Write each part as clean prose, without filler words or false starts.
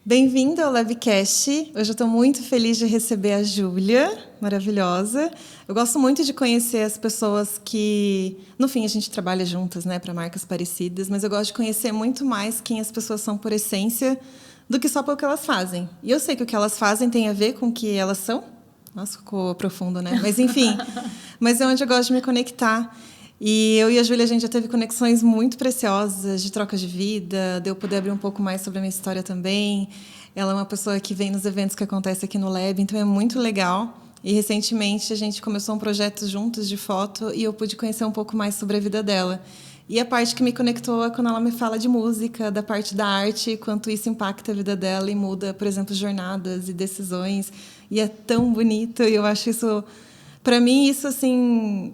Bem-vindo ao Labcast. Hoje eu estou muito feliz de receber a Júlia, maravilhosa. Eu gosto muito de conhecer as pessoas que, no fim, a gente trabalha juntas, né, para marcas parecidas, mas eu gosto de conhecer muito mais quem as pessoas são por essência do que só pelo que elas fazem. E eu sei que o que elas fazem tem a ver com o que elas são. Nossa, ficou profundo, né? Mas, enfim, mas é onde eu gosto de me conectar. E eu e a Júlia, a gente já teve conexões muito preciosas de troca de vida, de eu poder abrir um pouco mais sobre a minha história também. Ela é uma pessoa que vem nos eventos que acontecem aqui no Lab, então é muito legal. E recentemente a gente começou um projeto juntos de foto e eu pude conhecer um pouco mais sobre a vida dela. E a parte que me conectou é quando ela me fala de música, da parte da arte, quanto isso impacta a vida dela e muda, por exemplo, jornadas e decisões. E é tão bonito, e eu acho isso... Para mim, isso, assim...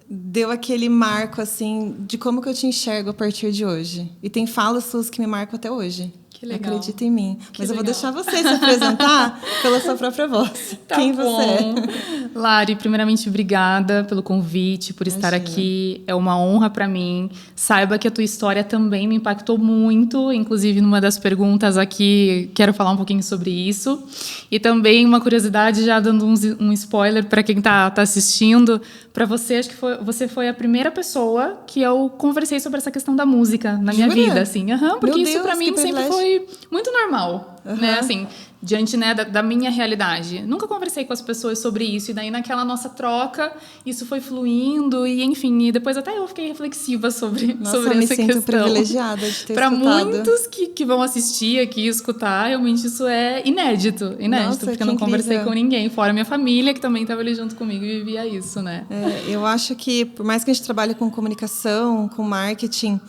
deu aquele marco, assim, de como que eu te enxergo a partir de hoje. E tem falas suas que me marcam até hoje. Que legal. Acredita em mim. Que Mas eu legal. vou deixar você se apresentar pela sua própria voz. Tá Quem bom. você é? Lari, primeiramente, obrigada pelo convite, por estar aqui. É uma honra para mim. Saiba que a tua história também me impactou muito. Inclusive, numa das perguntas aqui, quero falar um pouquinho sobre isso. E também uma curiosidade, já dando um spoiler para quem tá assistindo. Para você, acho que você foi a primeira pessoa que eu conversei sobre essa questão da música na minha vida, assim. Porque isso para mim sempre foi muito normal, né? Assim, diante, né, da minha realidade. Nunca conversei com as pessoas sobre isso. E daí, naquela nossa troca, isso foi fluindo. E, enfim, e depois até eu fiquei reflexiva sobre essa questão. Me sinto privilegiada de ter pra escutado. muitos que vão assistir aqui e escutar, realmente isso é inédito. Nossa, porque eu não conversei com ninguém, fora minha família, que também estava ali junto comigo e vivia isso, né? Eu acho que, por mais que a gente trabalhe com comunicação, com marketing...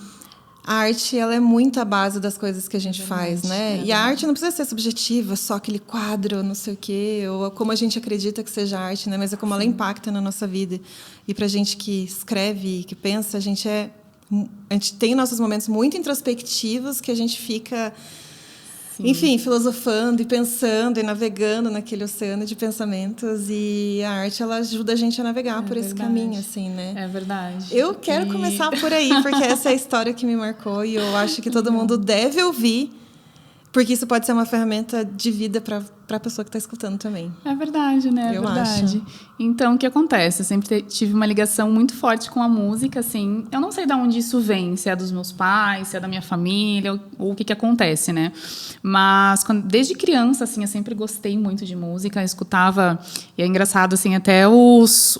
A arte, ela é muito a base das coisas que a gente faz, né? E a arte não precisa ser subjetiva, só aquele quadro, não sei o quê, ou como a gente acredita que seja arte, né? Mas é como ela impacta na nossa vida. E para a gente que escreve, que pensa, a gente tem nossos momentos muito introspectivos que a gente fica... Sim. Enfim, filosofando e pensando e navegando naquele oceano de pensamentos, e a arte, ela ajuda a gente a navegar por esse caminho, assim, né? É verdade. Eu quero começar por aí, porque essa é a história que me marcou e eu acho que todo mundo deve ouvir, porque isso pode ser uma ferramenta de vida para a pessoa que está escutando também. É verdade, né? É verdade. Acho. Então, o que acontece? Eu sempre tive uma ligação muito forte com a música, assim. Eu não sei de onde isso vem, se é dos meus pais, se é da minha família, ou o que acontece, né? Mas, desde criança, assim, eu sempre gostei muito de música, escutava... E é engraçado, assim, até os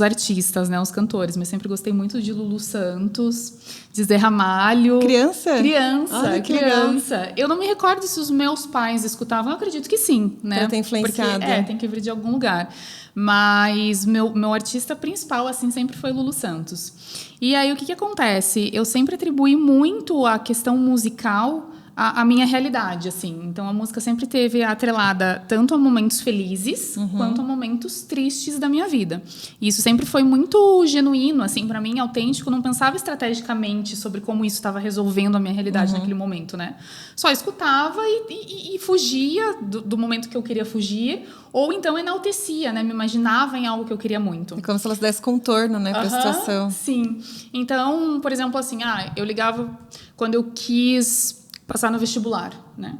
artistas, né? Os cantores. Mas sempre gostei muito de Lulu Santos, de Zé Ramalho. Criança? Olha, criança. Legal. Eu não me recordo se os meus pais escutavam. Eu acredito que sim, né? Pra ter influenciado. Porque, tem que vir de algum lugar. Mas meu artista principal, assim, sempre foi Lulu Santos. E aí, o que acontece? Eu sempre atribuí muito a questão musical à minha realidade, assim. Então, a música sempre teve atrelada tanto a momentos felizes quanto a momentos tristes da minha vida. E isso sempre foi muito genuíno, assim, para mim, autêntico. Eu não pensava estrategicamente sobre como isso estava resolvendo a minha realidade naquele momento, né? Só escutava e fugia do momento que eu queria fugir, ou então enaltecia, né? Me imaginava em algo que eu queria muito. É como se ela desse contorno, né, para a situação. Sim. Então, por exemplo, assim, eu ligava quando eu quis passar no vestibular, né?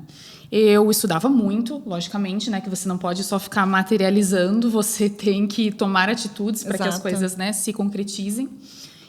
Eu estudava muito, logicamente, né? Que você não pode só ficar materializando, você tem que tomar atitudes para que as coisas, né, se concretizem.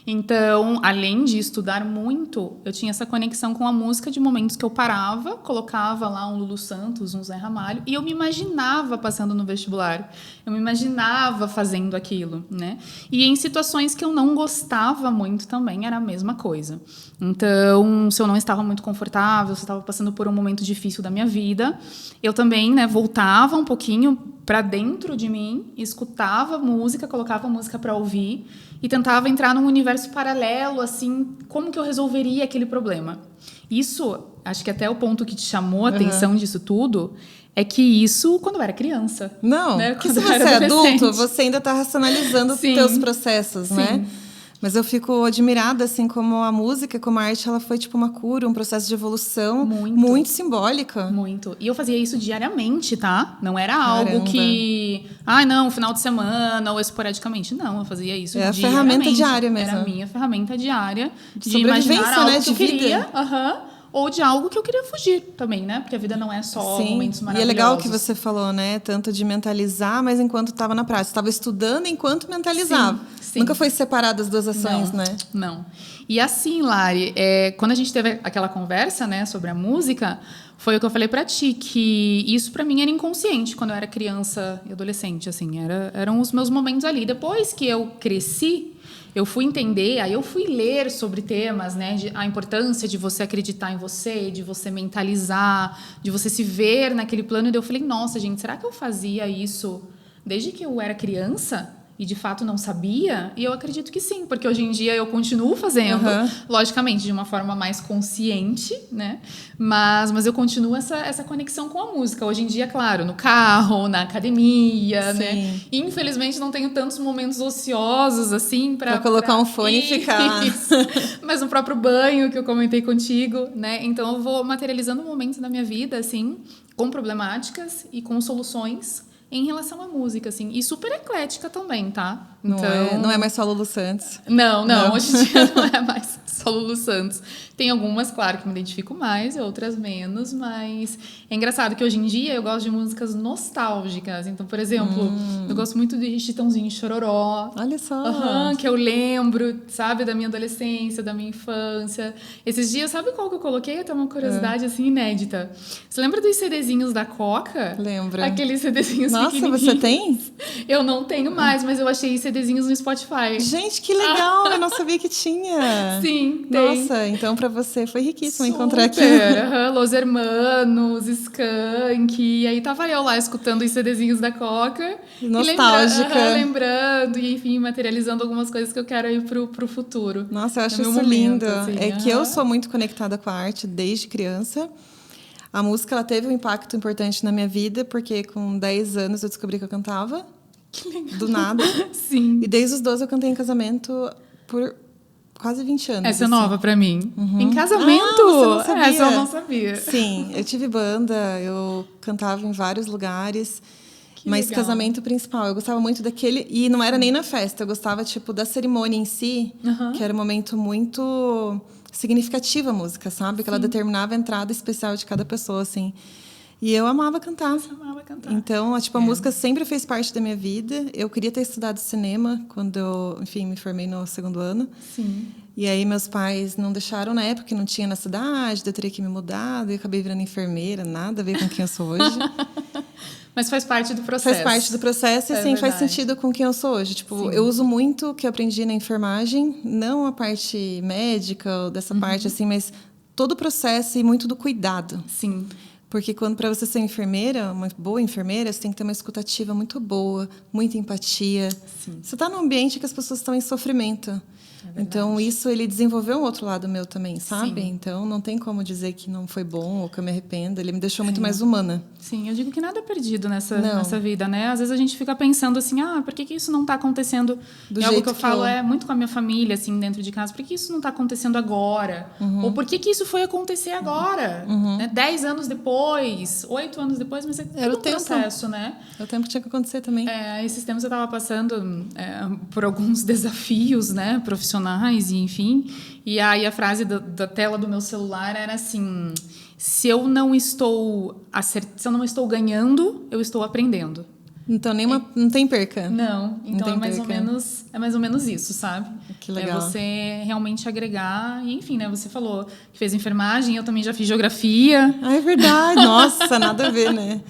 Então, além de estudar muito, eu tinha essa conexão com a música de momentos que eu parava, colocava lá um Lulu Santos, um Zé Ramalho, e eu me imaginava passando no vestibular. Eu me imaginava fazendo aquilo, né? E em situações que eu não gostava muito também era a mesma coisa. Então, se eu não estava muito confortável, se eu estava passando por um momento difícil da minha vida, eu também, né, voltava um pouquinho para dentro de mim, escutava música, colocava música para ouvir e tentava entrar num universo paralelo, assim, como que eu resolveria aquele problema. Isso, acho que até o ponto que te chamou a atenção disso tudo, é que isso quando eu era criança. Não, né? Porque se você é adulto, você ainda está racionalizando os seus processos, né? Mas eu fico admirada, assim, como a música, como a arte, ela foi tipo uma cura, um processo de evolução muito simbólica. Muito. E eu fazia isso diariamente, tá? Não era algo que... não, final de semana ou esporadicamente. Não, eu fazia isso diariamente. É a ferramenta diária mesmo. Era a minha ferramenta diária de sobrevivência, imaginar algo né? que eu queria. ou de algo que eu queria fugir também, né? Porque a vida não é só momentos maravilhosos. E é legal o que você falou, né? Tanto de mentalizar, mas enquanto estava na prática. Estava estudando enquanto mentalizava. Sim. Nunca foi separado as duas ações, não, né? Não. E assim, Lari, quando a gente teve aquela conversa, né, sobre a música, foi o que eu falei pra ti, que isso pra mim era inconsciente quando eu era criança e adolescente, assim, eram os meus momentos ali. Depois que eu cresci, eu fui entender, aí eu fui ler sobre temas, né, a importância de você acreditar em você, de você mentalizar, de você se ver naquele plano. E daí eu falei, nossa, gente, será que eu fazia isso desde que eu era criança? E de fato não sabia? E eu acredito que sim, porque hoje em dia eu continuo fazendo, logicamente, de uma forma mais consciente, né? Mas eu continuo essa conexão com a música. Hoje em dia, claro, no carro, na academia, né? Infelizmente não tenho tantos momentos ociosos assim para colocar um fone e ficar. Mas no próprio banho que eu comentei contigo, né? Então eu vou materializando momentos da minha vida, assim, com problemáticas e com soluções em relação à música, assim. E super eclética também, tá? Então... Não é mais só Lulu Santos. Não. Hoje em dia não é mais só Lulu Santos. Tem algumas, claro, que me identifico mais e outras menos, mas é engraçado que hoje em dia eu gosto de músicas nostálgicas. Então, por exemplo, eu gosto muito de Chitãozinho e Chororó. Olha só. Que eu lembro, sabe, da minha adolescência, da minha infância. Esses dias, sabe qual que eu coloquei? Até uma curiosidade, assim, inédita. Você lembra dos CDzinhos da Coca? Lembro. Aqueles CDzinhos Nossa, você tem? Eu não tenho mais, mas eu achei CDzinhos no Spotify. Gente, que legal! Eu não sabia que tinha. Sim, tem. Nossa, então pra você foi riquíssimo encontrar aqui. Los Hermanos, Skank. E aí tava eu lá escutando os CDzinhos da Coca. Nostálgica. Lembrando e, enfim, materializando algumas coisas que eu quero aí pro futuro. Nossa, eu acho isso lindo. Assim, que eu sou muito conectada com a arte desde criança. A música, ela teve um impacto importante na minha vida, porque com 10 anos eu descobri que eu cantava. Que legal. Do nada. Sim. E desde os 12 eu cantei em casamento por quase 20 anos. Essa é nova pra mim. Em casamento? Você não sabia? Essa eu não sabia. Sim, eu tive banda, eu cantava em vários lugares. Mas legal. Casamento principal, eu gostava muito daquele... E não era nem na festa, eu gostava, tipo, da cerimônia em si, que era um momento muito significativo a música, sabe? Que ela determinava a entrada especial de cada pessoa, assim. E eu amava cantar. Você amava cantar. Então, tipo, a música sempre fez parte da minha vida. Eu queria ter estudado cinema quando eu, enfim, me formei no 2º ano. Sim. E aí meus pais não deixaram na época, que não tinha na cidade, eu teria que me mudar, daí eu acabei virando enfermeira, nada a ver com quem eu sou hoje. Mas faz parte do processo. Faz parte do processo e, assim, faz sentido com quem eu sou hoje. Tipo, eu uso muito o que eu aprendi na enfermagem, não a parte médica ou dessa parte, assim, mas todo o processo e muito do cuidado. Sim. Porque para você ser enfermeira, uma boa enfermeira, você tem que ter uma escutativa muito boa, muita empatia. Sim. Você está num ambiente que as pessoas estão em sofrimento. Então, isso ele desenvolveu um outro lado meu também, sabe? Sim. Então, não tem como dizer que não foi bom ou que eu me arrependo. Ele me deixou muito mais humana. Sim, eu digo que nada é perdido nessa vida, né? Às vezes a gente fica pensando assim, por que isso não está acontecendo? E algo que eu falo é muito com a minha família, assim, dentro de casa. Por que isso não está acontecendo agora? Ou por que isso foi acontecer agora? Né? 10 anos depois, 8 anos depois, mas é um processo, né? É o tempo que tinha que acontecer também. Esses tempos eu estava passando por alguns desafios, né, profissionais, e enfim. E aí a frase da tela do meu celular era assim: se eu não estou ganhando, eu estou aprendendo. Então não tem perca. Não, então é mais ou menos isso, sabe? Que legal. É você realmente agregar, e enfim, né? Você falou que fez enfermagem, eu também já fiz geografia. É verdade, nossa, nada a ver, né?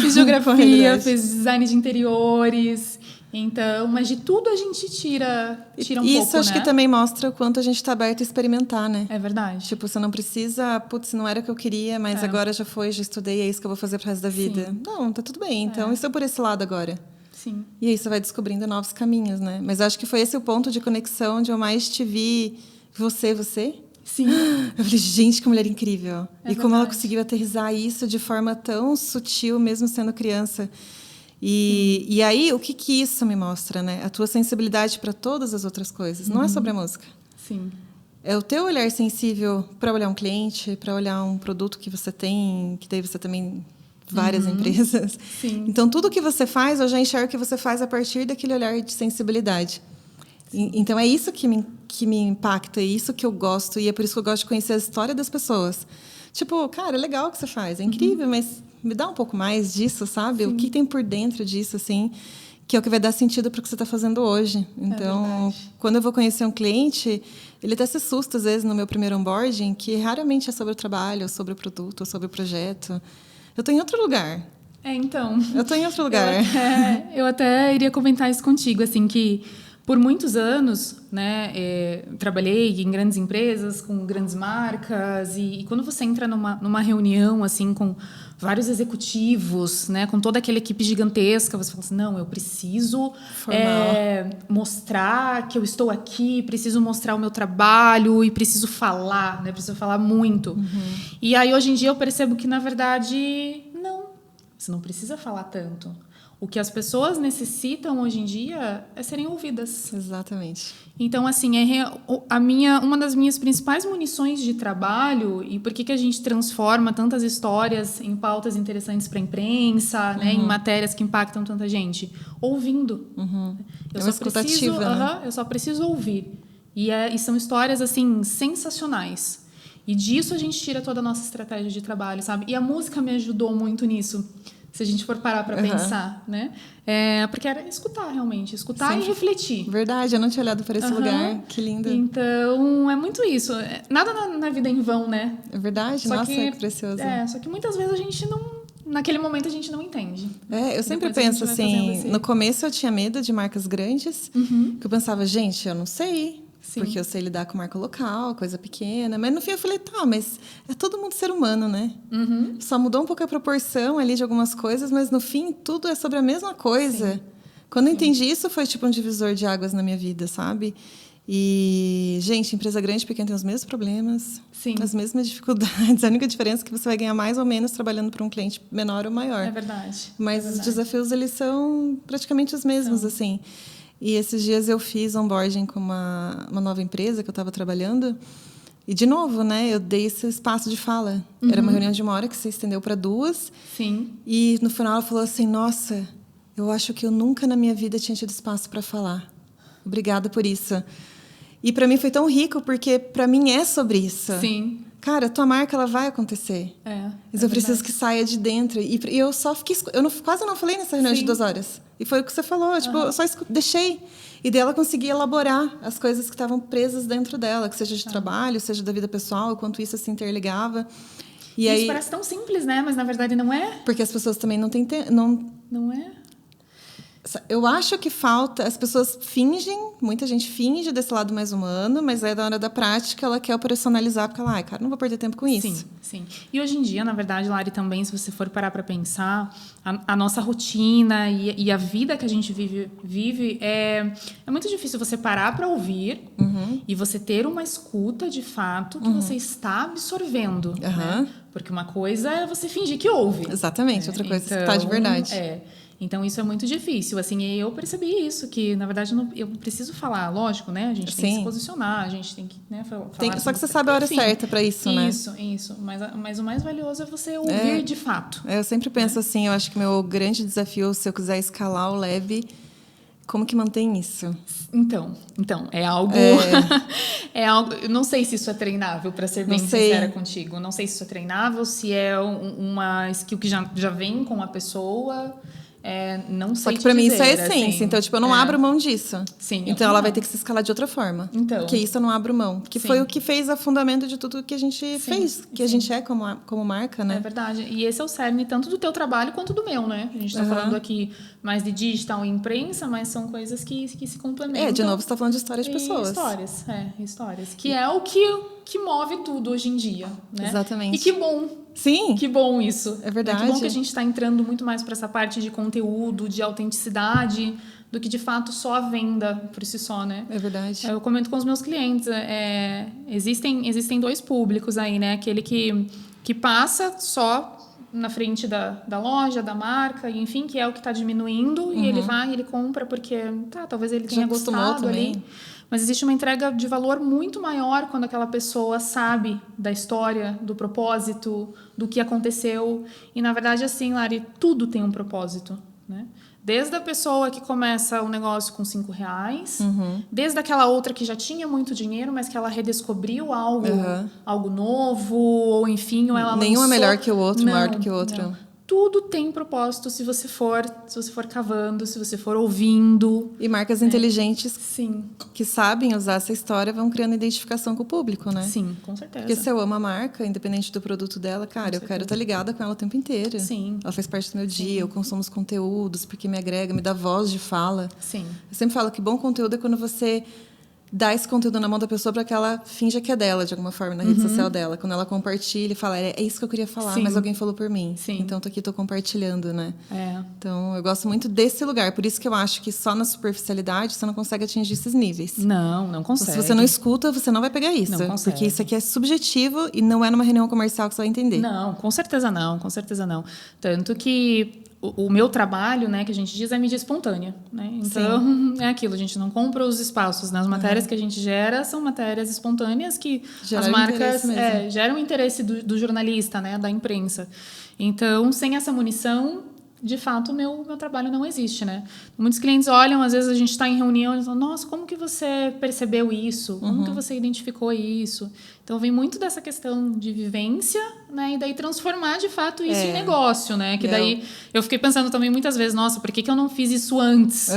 Fiz geografia, fiz design de interiores. Então, mas de tudo a gente tira um pouco, né? Isso acho que também mostra o quanto a gente está aberto a experimentar, né? É verdade. Tipo, você não precisa, não era o que eu queria, mas agora já foi, já estudei, é isso que eu vou fazer pro resto da vida. Sim. Não, tá tudo bem. Então, estou por esse lado agora. Sim. E aí você vai descobrindo novos caminhos, né? Mas acho que foi esse o ponto de conexão onde eu mais te vi, você. Sim. Eu falei, gente, que mulher incrível. E como ela conseguiu aterrissar isso de forma tão sutil, mesmo sendo criança. E aí, o que isso me mostra, né? A tua sensibilidade para todas as outras coisas. Não é sobre a música. Sim. É o teu olhar sensível para olhar um cliente, para olhar um produto que você tem, que daí você também... várias empresas. Sim. Então, tudo que você faz, eu já enxergo que você faz a partir daquele olhar de sensibilidade. Então, é isso que que me impacta, é isso que eu gosto, e é por isso que eu gosto de conhecer a história das pessoas. Tipo, cara, é legal o que você faz, é incrível, mas me dá um pouco mais disso, sabe? O que tem por dentro disso, assim, que é o que vai dar sentido para o que você está fazendo hoje. Então, quando eu vou conhecer um cliente, ele até se assusta, às vezes, no meu primeiro onboarding, que raramente é sobre o trabalho, ou sobre o produto, ou sobre o projeto. Eu estou em outro lugar. Então... Eu estou em outro lugar. Eu até iria comentar isso contigo, assim, que por muitos anos, né, trabalhei em grandes empresas, com grandes marcas, e quando você entra numa reunião, assim, com vários executivos, né, com toda aquela equipe gigantesca, você fala assim, não, eu preciso mostrar que eu estou aqui, preciso mostrar o meu trabalho e preciso falar, né, preciso falar muito. E aí, hoje em dia, eu percebo que, na verdade, não, você não precisa falar tanto. O que as pessoas necessitam hoje em dia é serem ouvidas. Exatamente. Então, assim, uma das minhas principais munições de trabalho, e por que a gente transforma tantas histórias em pautas interessantes para a imprensa, né, em matérias que impactam tanta gente? Ouvindo. É uma escutativa, né? Eu só preciso ouvir. E são histórias, assim, sensacionais. E disso a gente tira toda a nossa estratégia de trabalho, sabe? E a música me ajudou muito nisso. Se a gente for parar para pensar, né? Porque era escutar, realmente. Escutar e refletir. Verdade, eu não tinha olhado para esse lugar. Que lindo. Então, é muito isso. Nada na vida é em vão, né? É verdade? Nossa, que precioso. Só que muitas vezes a gente não... Naquele momento a gente não entende. Eu sempre penso assim... No começo eu tinha medo de marcas grandes. Que eu pensava, gente, eu não sei... Sim. Porque eu sei lidar com marca local, coisa pequena. Mas no fim eu falei, tá, mas é todo mundo ser humano, né? Só mudou um pouco a proporção ali de algumas coisas, mas no fim tudo é sobre a mesma coisa. Sim. Quando eu entendi isso, foi tipo um divisor de águas na minha vida, sabe? E, gente, empresa grande e pequena tem os mesmos problemas, Sim. as mesmas dificuldades. A única diferença é que você vai ganhar mais ou menos trabalhando para um cliente menor ou maior. É verdade. Mas os desafios, eles são praticamente os mesmos, assim. E esses dias eu fiz onboarding com uma nova empresa que eu estava trabalhando. E, de novo, né, eu dei esse espaço de fala. Era uma reunião de 1 hora que se estendeu para 2. Sim. E, no final, ela falou assim, nossa, eu acho que eu nunca na minha vida tinha tido espaço para falar. Obrigada por isso. E, para mim, foi tão rico, porque, para mim, é sobre isso. Sim. Cara, a tua marca, ela vai acontecer. Mas eu preciso que saia de dentro. E eu só fiquei... quase não falei nessa reunião de 2 horas. E foi o que você falou. Tipo, eu só deixei. E daí ela conseguia elaborar as coisas que estavam presas dentro dela. Que seja de trabalho, seja da vida pessoal. O quanto isso se interligava. E isso aí, parece tão simples, né? Mas, na verdade, não é. Porque as pessoas também não têm... Não é? Eu acho que falta... As pessoas fingem... Muita gente finge desse lado mais humano, mas aí, na hora da prática, ela quer operacionalizar, porque ela, cara, não vou perder tempo com isso. Sim, sim. E hoje em dia, na verdade, Lari, também, se você for parar para pensar, a nossa rotina e a vida que a gente vive é muito difícil você parar para ouvir e você ter uma escuta, de fato, que você está absorvendo. Né? Porque uma coisa é você fingir que ouve. Exatamente, outra coisa é escutar de verdade. Então, isso é muito difícil. Assim, eu percebi isso, que, na verdade, eu preciso falar, lógico, né? A gente tem que se posicionar, a gente tem que, né, falar. Só que você sabe a hora certa para isso, né? Isso. Mas o mais valioso é você ouvir de fato. Eu sempre penso assim, eu acho que meu grande desafio, se eu quiser escalar o Lab, como que mantém isso? Então, é algo... é algo... Eu não sei se isso é treinável, para ser bem sincera contigo. Não sei se isso é treinável, se é uma skill que já vem com a pessoa... não sei. Só que para mim isso é dizer, essência. assim, então, tipo, eu não abro mão disso. Sim, então ela vai ter que se escalar de outra forma. Porque isso eu não abro mão. Que foi o que fez o fundamento de tudo que a gente fez. Que a gente é como marca, né? É verdade. E esse é o cerne tanto do teu trabalho quanto do meu, né? A gente está falando aqui mais de digital e imprensa, mas são coisas que se complementam. De novo, você está falando de história de pessoas. Histórias. Que é o que move tudo hoje em dia, né? Exatamente. E que bom. Sim. Que bom isso. É verdade. Que bom que a gente está entrando muito mais para essa parte de conteúdo, de autenticidade, do que, de fato, só a venda por si só, né? É verdade. Eu comento com os meus clientes, existem 2 públicos aí, né? Aquele que passa só na frente da loja, da marca, enfim, que é o que está diminuindo, e ele vai, ele compra porque, talvez ele tenha gostado ali. Mas existe uma entrega de valor muito maior quando aquela pessoa sabe da história, do propósito, do que aconteceu. E, na verdade, assim, Lari, tudo tem um propósito. né? Desde a pessoa que começa um negócio com R$5, desde aquela outra que já tinha muito dinheiro, mas que ela redescobriu algo novo, ou enfim, ou ela Nenhum é lançou... melhor que o outro, maior do que o Não. outro. Tudo tem propósito se você for cavando, se você for ouvindo. E marcas inteligentes Sim. que sabem usar essa história vão criando identificação com o público, né? Sim, com certeza. Porque se eu amo a marca, independente do produto dela, cara, eu quero estar ligada com ela o tempo inteiro. Sim. Ela faz parte do meu dia, eu consumo os conteúdos porque me agrega, me dá voz de fala. Sim. Eu sempre falo que bom conteúdo é quando você dá esse conteúdo na mão da pessoa para que ela finja que é dela, de alguma forma, na rede social dela. Quando ela compartilha e fala, é isso que eu queria falar, mas alguém falou por mim. Sim. Então, tô compartilhando, né? É. Então, eu gosto muito desse lugar. Por isso que eu acho que só na superficialidade você não consegue atingir esses níveis. Não consegue. Se você não escuta, você não vai pegar isso. Não consegue. Porque isso aqui é subjetivo e não é numa reunião comercial que você vai entender. Não, com certeza não. Tanto que o meu trabalho, né, que a gente diz, é mídia espontânea, né? Então, é aquilo, a gente não compra os espaços, né? As matérias que a gente gera são matérias espontâneas que as marcas geram interesse do jornalista, né, da imprensa. Então, sem essa munição, de fato, o meu trabalho não existe, né? Muitos clientes olham, às vezes a gente está em reunião e falam, nossa, como que você percebeu isso? Como que você identificou isso? Então, vem muito dessa questão de vivência, né? E daí transformar, de fato, isso em negócio, né? Que daí eu fiquei pensando também muitas vezes, nossa, por que eu não fiz isso antes?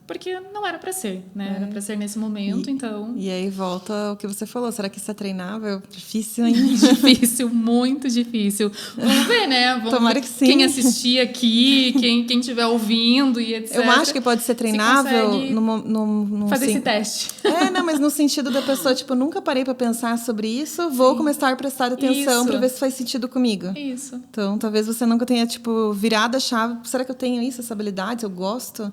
Porque não era para ser, né? Era para ser nesse momento, então... E aí volta ao que você falou. Será que isso é treinável? Difícil ainda. Difícil, muito difícil. Vamos ver, né? Tomara que sim. Quem assistir aqui, quem estiver ouvindo e etc. Eu acho que pode ser treinável no fazer esse teste. Não, mas no sentido da pessoa, tipo, nunca parei para pensar sobre isso, vou começar a prestar atenção para ver se faz sentido comigo. Isso. Então, talvez você nunca tenha, tipo, virado a chave. Será que eu tenho isso, essa habilidade? Eu gosto?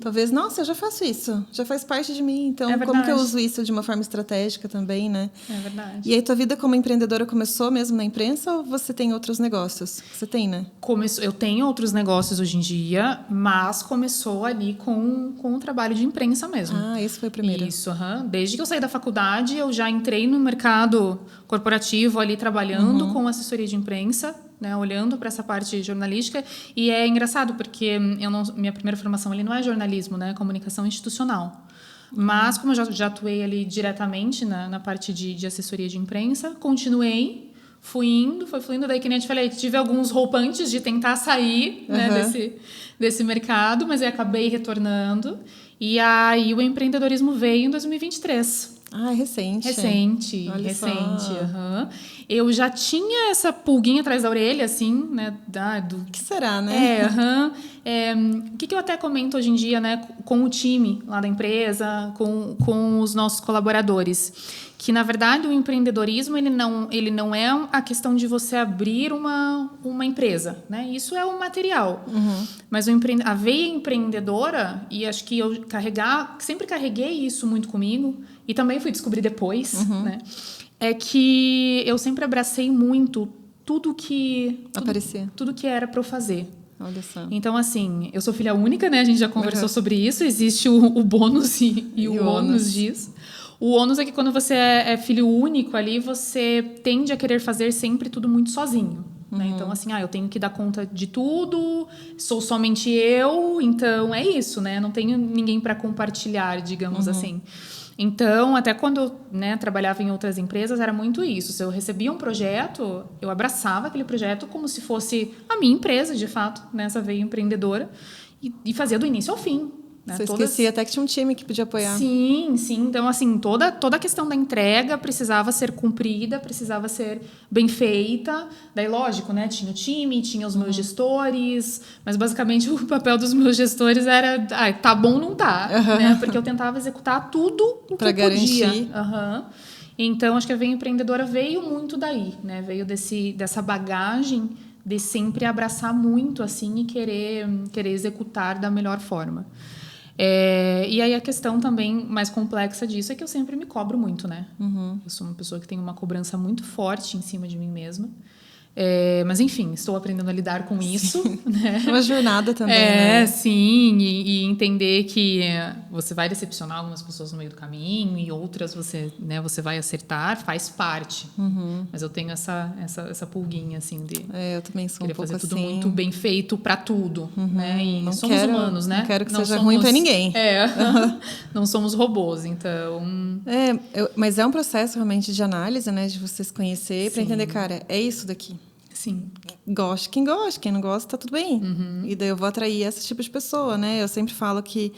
Talvez, nossa, eu já faço isso. Já faz parte de mim. Então, como que eu uso isso de uma forma estratégica também, né? É verdade. E aí, tua vida como empreendedora começou mesmo na imprensa ou você tem outros negócios? Você tem, né? Eu tenho outros negócios hoje em dia, mas começou ali com o trabalho de imprensa mesmo. Ah, esse foi o primeiro. Isso, Desde que eu saí da faculdade, eu já entrei no mercado corporativo ali trabalhando com assessoria de imprensa, né, olhando para essa parte jornalística. E é engraçado porque minha primeira formação ali não é jornalismo, né, é comunicação institucional. Mas como eu já atuei ali diretamente na parte de assessoria de imprensa, continuei, foi fluindo, daí que nem eu te falei, tive alguns rompantes de tentar sair, né, desse mercado, mas aí acabei retornando. E aí o empreendedorismo veio em 2023. Ah, é recente. Recente. Eu já tinha essa pulguinha atrás da orelha, assim, né? O que será, né? O que eu até comento hoje em dia, né? Com o time lá da empresa, com os nossos colaboradores. Que, na verdade, o empreendedorismo, ele não é a questão de você abrir uma empresa, né? Isso é um material. Mas a veia empreendedora, e acho que eu sempre carreguei isso muito comigo, e também fui descobrir depois, né? É que eu sempre abracei muito tudo que era para eu fazer. Olha só. Então, assim, eu sou filha única, né? A gente já conversou sobre isso. Existe o bônus e o ônus disso. O ônus é que quando você é filho único ali, você tende a querer fazer sempre tudo muito sozinho. Né? Então, assim, eu tenho que dar conta de tudo, sou somente eu, então é isso, né? Não tenho ninguém para compartilhar, digamos assim. Então, até quando eu, né, trabalhava em outras empresas, era muito isso. Se eu recebia um projeto, eu abraçava aquele projeto como se fosse a minha empresa, de fato, nessa veia empreendedora, e fazia do início ao fim. Né? Você esquecia até que tinha um time que podia apoiar. Sim. Então, assim, toda a questão da entrega precisava ser cumprida, precisava ser bem feita. Daí, lógico, né? Tinha o time, tinha os meus gestores, mas basicamente o papel dos meus gestores era, tá bom ou não tá, né? Porque eu tentava executar tudo o que eu podia. Então, acho que a veia empreendedora veio muito daí, né? Veio dessa bagagem de sempre abraçar muito, assim, e querer executar da melhor forma. E aí a questão também mais complexa disso é que eu sempre me cobro muito, né? Eu sou uma pessoa que tem uma cobrança muito forte em cima de mim mesma. Mas, enfim, estou aprendendo a lidar com isso. Né? É uma jornada também, né? Sim. E entender que você vai decepcionar algumas pessoas no meio do caminho e outras você vai acertar, faz parte. Mas eu tenho essa pulguinha, assim, de... Eu também sou um pouco fazer tudo assim. muito bem feito para tudo. Né? E Não somos humanos, né? Não quero que seja ruim para ninguém. Não somos robôs, então... Mas é um processo realmente de análise, né? De você se conhecer para entender, cara, é isso daqui. Sim. Gosta, quem não gosta, tá tudo bem. E daí eu vou atrair esse tipo de pessoa, né? Eu sempre falo que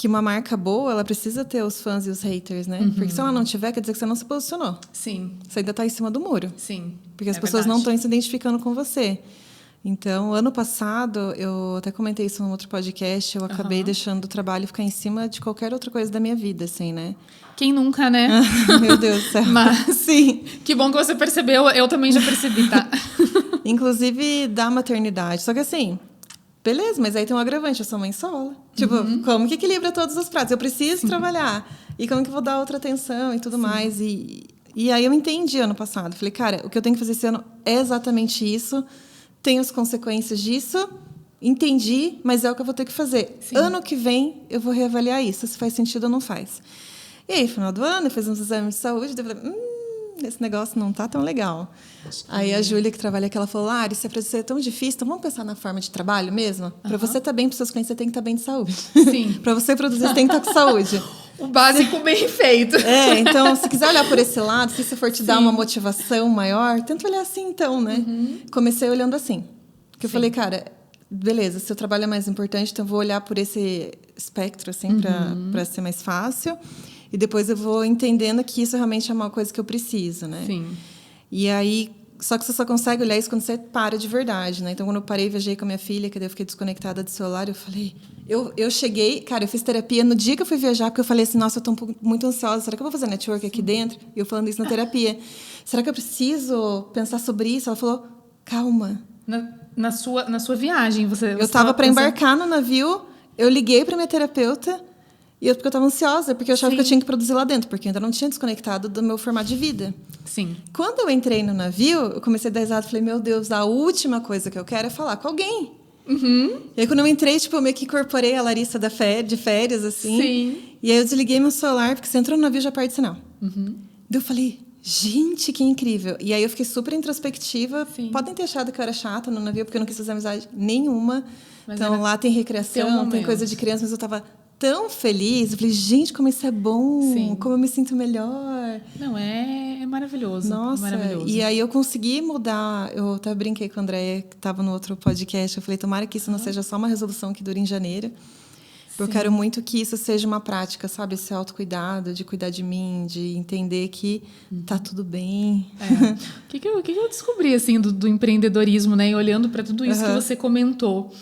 uma marca boa, ela precisa ter os fãs e os haters, né? Porque se ela não tiver, quer dizer que você não se posicionou. Sim. Você ainda tá em cima do muro. Sim. Porque as pessoas não estão se identificando com você. Então, ano passado, eu até comentei isso num outro podcast, eu acabei deixando o trabalho ficar em cima de qualquer outra coisa da minha vida, assim, né? Quem nunca, né? Meu Deus do céu. Mas, sim. Que bom que você percebeu, eu também já percebi, tá? Inclusive da maternidade. Só que assim, beleza, mas aí tem um agravante, eu sou mãe sola. Tipo, como que equilibra todos os pratos? Eu preciso trabalhar. E como que eu vou dar outra atenção e tudo mais? E aí eu entendi ano passado. Falei, cara, o que eu tenho que fazer esse ano é exatamente isso. Tenho as consequências disso. Entendi, mas é o que eu vou ter que fazer. Sim. Ano que vem, eu vou reavaliar isso, se faz sentido ou não faz. E aí, final do ano, eu fiz uns exames de saúde, eu falei, esse negócio não tá tão legal. Aí a Júlia, que trabalha aqui, ela falou, Lari, se é para você é tão difícil, então vamos pensar na forma de trabalho mesmo? Para você estar bem para os seus clientes, você tem que estar bem de saúde. Sim. Para você produzir, você tem que estar com saúde. O básico bem feito. Então, se quiser olhar por esse lado, se isso for te dar uma motivação maior, tenta olhar assim, então, né? Comecei olhando assim. Porque eu falei, cara, beleza, seu trabalho é mais importante, então eu vou olhar por esse espectro, assim, para ser mais fácil. E depois eu vou entendendo que isso realmente é uma coisa que eu preciso, né? Sim. E aí, só que você só consegue olhar isso quando você para de verdade, né? Então, quando eu parei, viajei com a minha filha, que daí eu fiquei desconectada do celular, eu falei... Eu cheguei... Cara, eu fiz terapia no dia que eu fui viajar, porque eu falei assim, nossa, eu estou muito ansiosa, será que eu vou fazer network aqui dentro? E eu falando isso na terapia. Será que eu preciso pensar sobre isso? Ela falou, calma. Na sua viagem, você eu estava para embarcar no navio, eu liguei para minha terapeuta... Porque eu estava ansiosa, porque eu achava que eu tinha que produzir lá dentro, porque eu ainda não tinha desconectado do meu formato de vida. Sim. Quando eu entrei no navio, eu comecei a dar risada e falei, meu Deus, a última coisa que eu quero é falar com alguém. E aí, quando eu entrei, eu meio que incorporei a Larissa de férias, assim. Sim. E aí eu desliguei meu celular, porque você entrou no navio, já perde sinal. Daí eu falei, gente, que incrível. E aí eu fiquei super introspectiva. Sim. Podem ter achado que eu era chata no navio, porque eu não quis fazer amizade nenhuma. Mas então, lá tem recreação, tem coisa de criança, mas eu estava... tão feliz, eu falei, gente, como isso é bom, sim, como eu me sinto melhor. Não, é maravilhoso. Nossa, maravilhoso. E aí eu consegui mudar, eu até brinquei com a Andréia, que estava no outro podcast, eu falei, tomara que isso não seja só uma resolução que dure em janeiro, eu quero muito que isso seja uma prática, sabe, esse autocuidado, de cuidar de mim, de entender que tá tudo bem. O que eu descobri, assim, do empreendedorismo, né, e olhando para tudo isso que você comentou.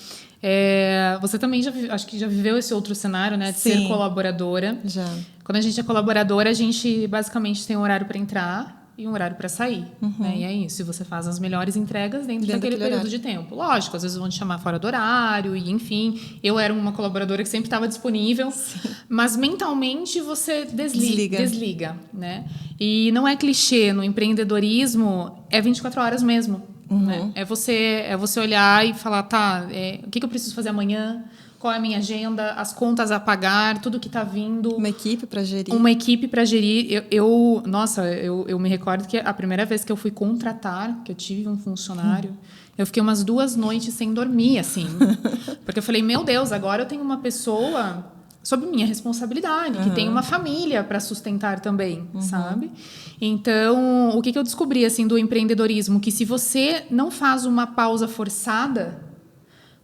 Você também acho que já viveu esse outro cenário, né? De ser colaboradora. Já. Quando a gente é colaboradora, a gente basicamente tem um horário para entrar e um horário para sair. Né? E é isso. E você faz as melhores entregas dentro daquele período de tempo. Lógico, às vezes vão te chamar fora do horário, e enfim. Eu era uma colaboradora que sempre estava disponível. Sim. Mas mentalmente você desliga, né? E não é clichê, no empreendedorismo é 24 horas mesmo. Né? É você olhar e falar, tá, o que eu preciso fazer amanhã, qual é a minha agenda, as contas a pagar, tudo que está vindo. Uma equipe para gerir. Nossa, eu me recordo que a primeira vez que eu fui contratar, que eu tive um funcionário, eu fiquei umas 2 noites sem dormir, assim. Porque eu falei, meu Deus, agora eu tenho uma pessoa sob minha responsabilidade, que tem uma família para sustentar também, sabe? Então, o que eu descobri, assim, do empreendedorismo? Que se você não faz uma pausa forçada,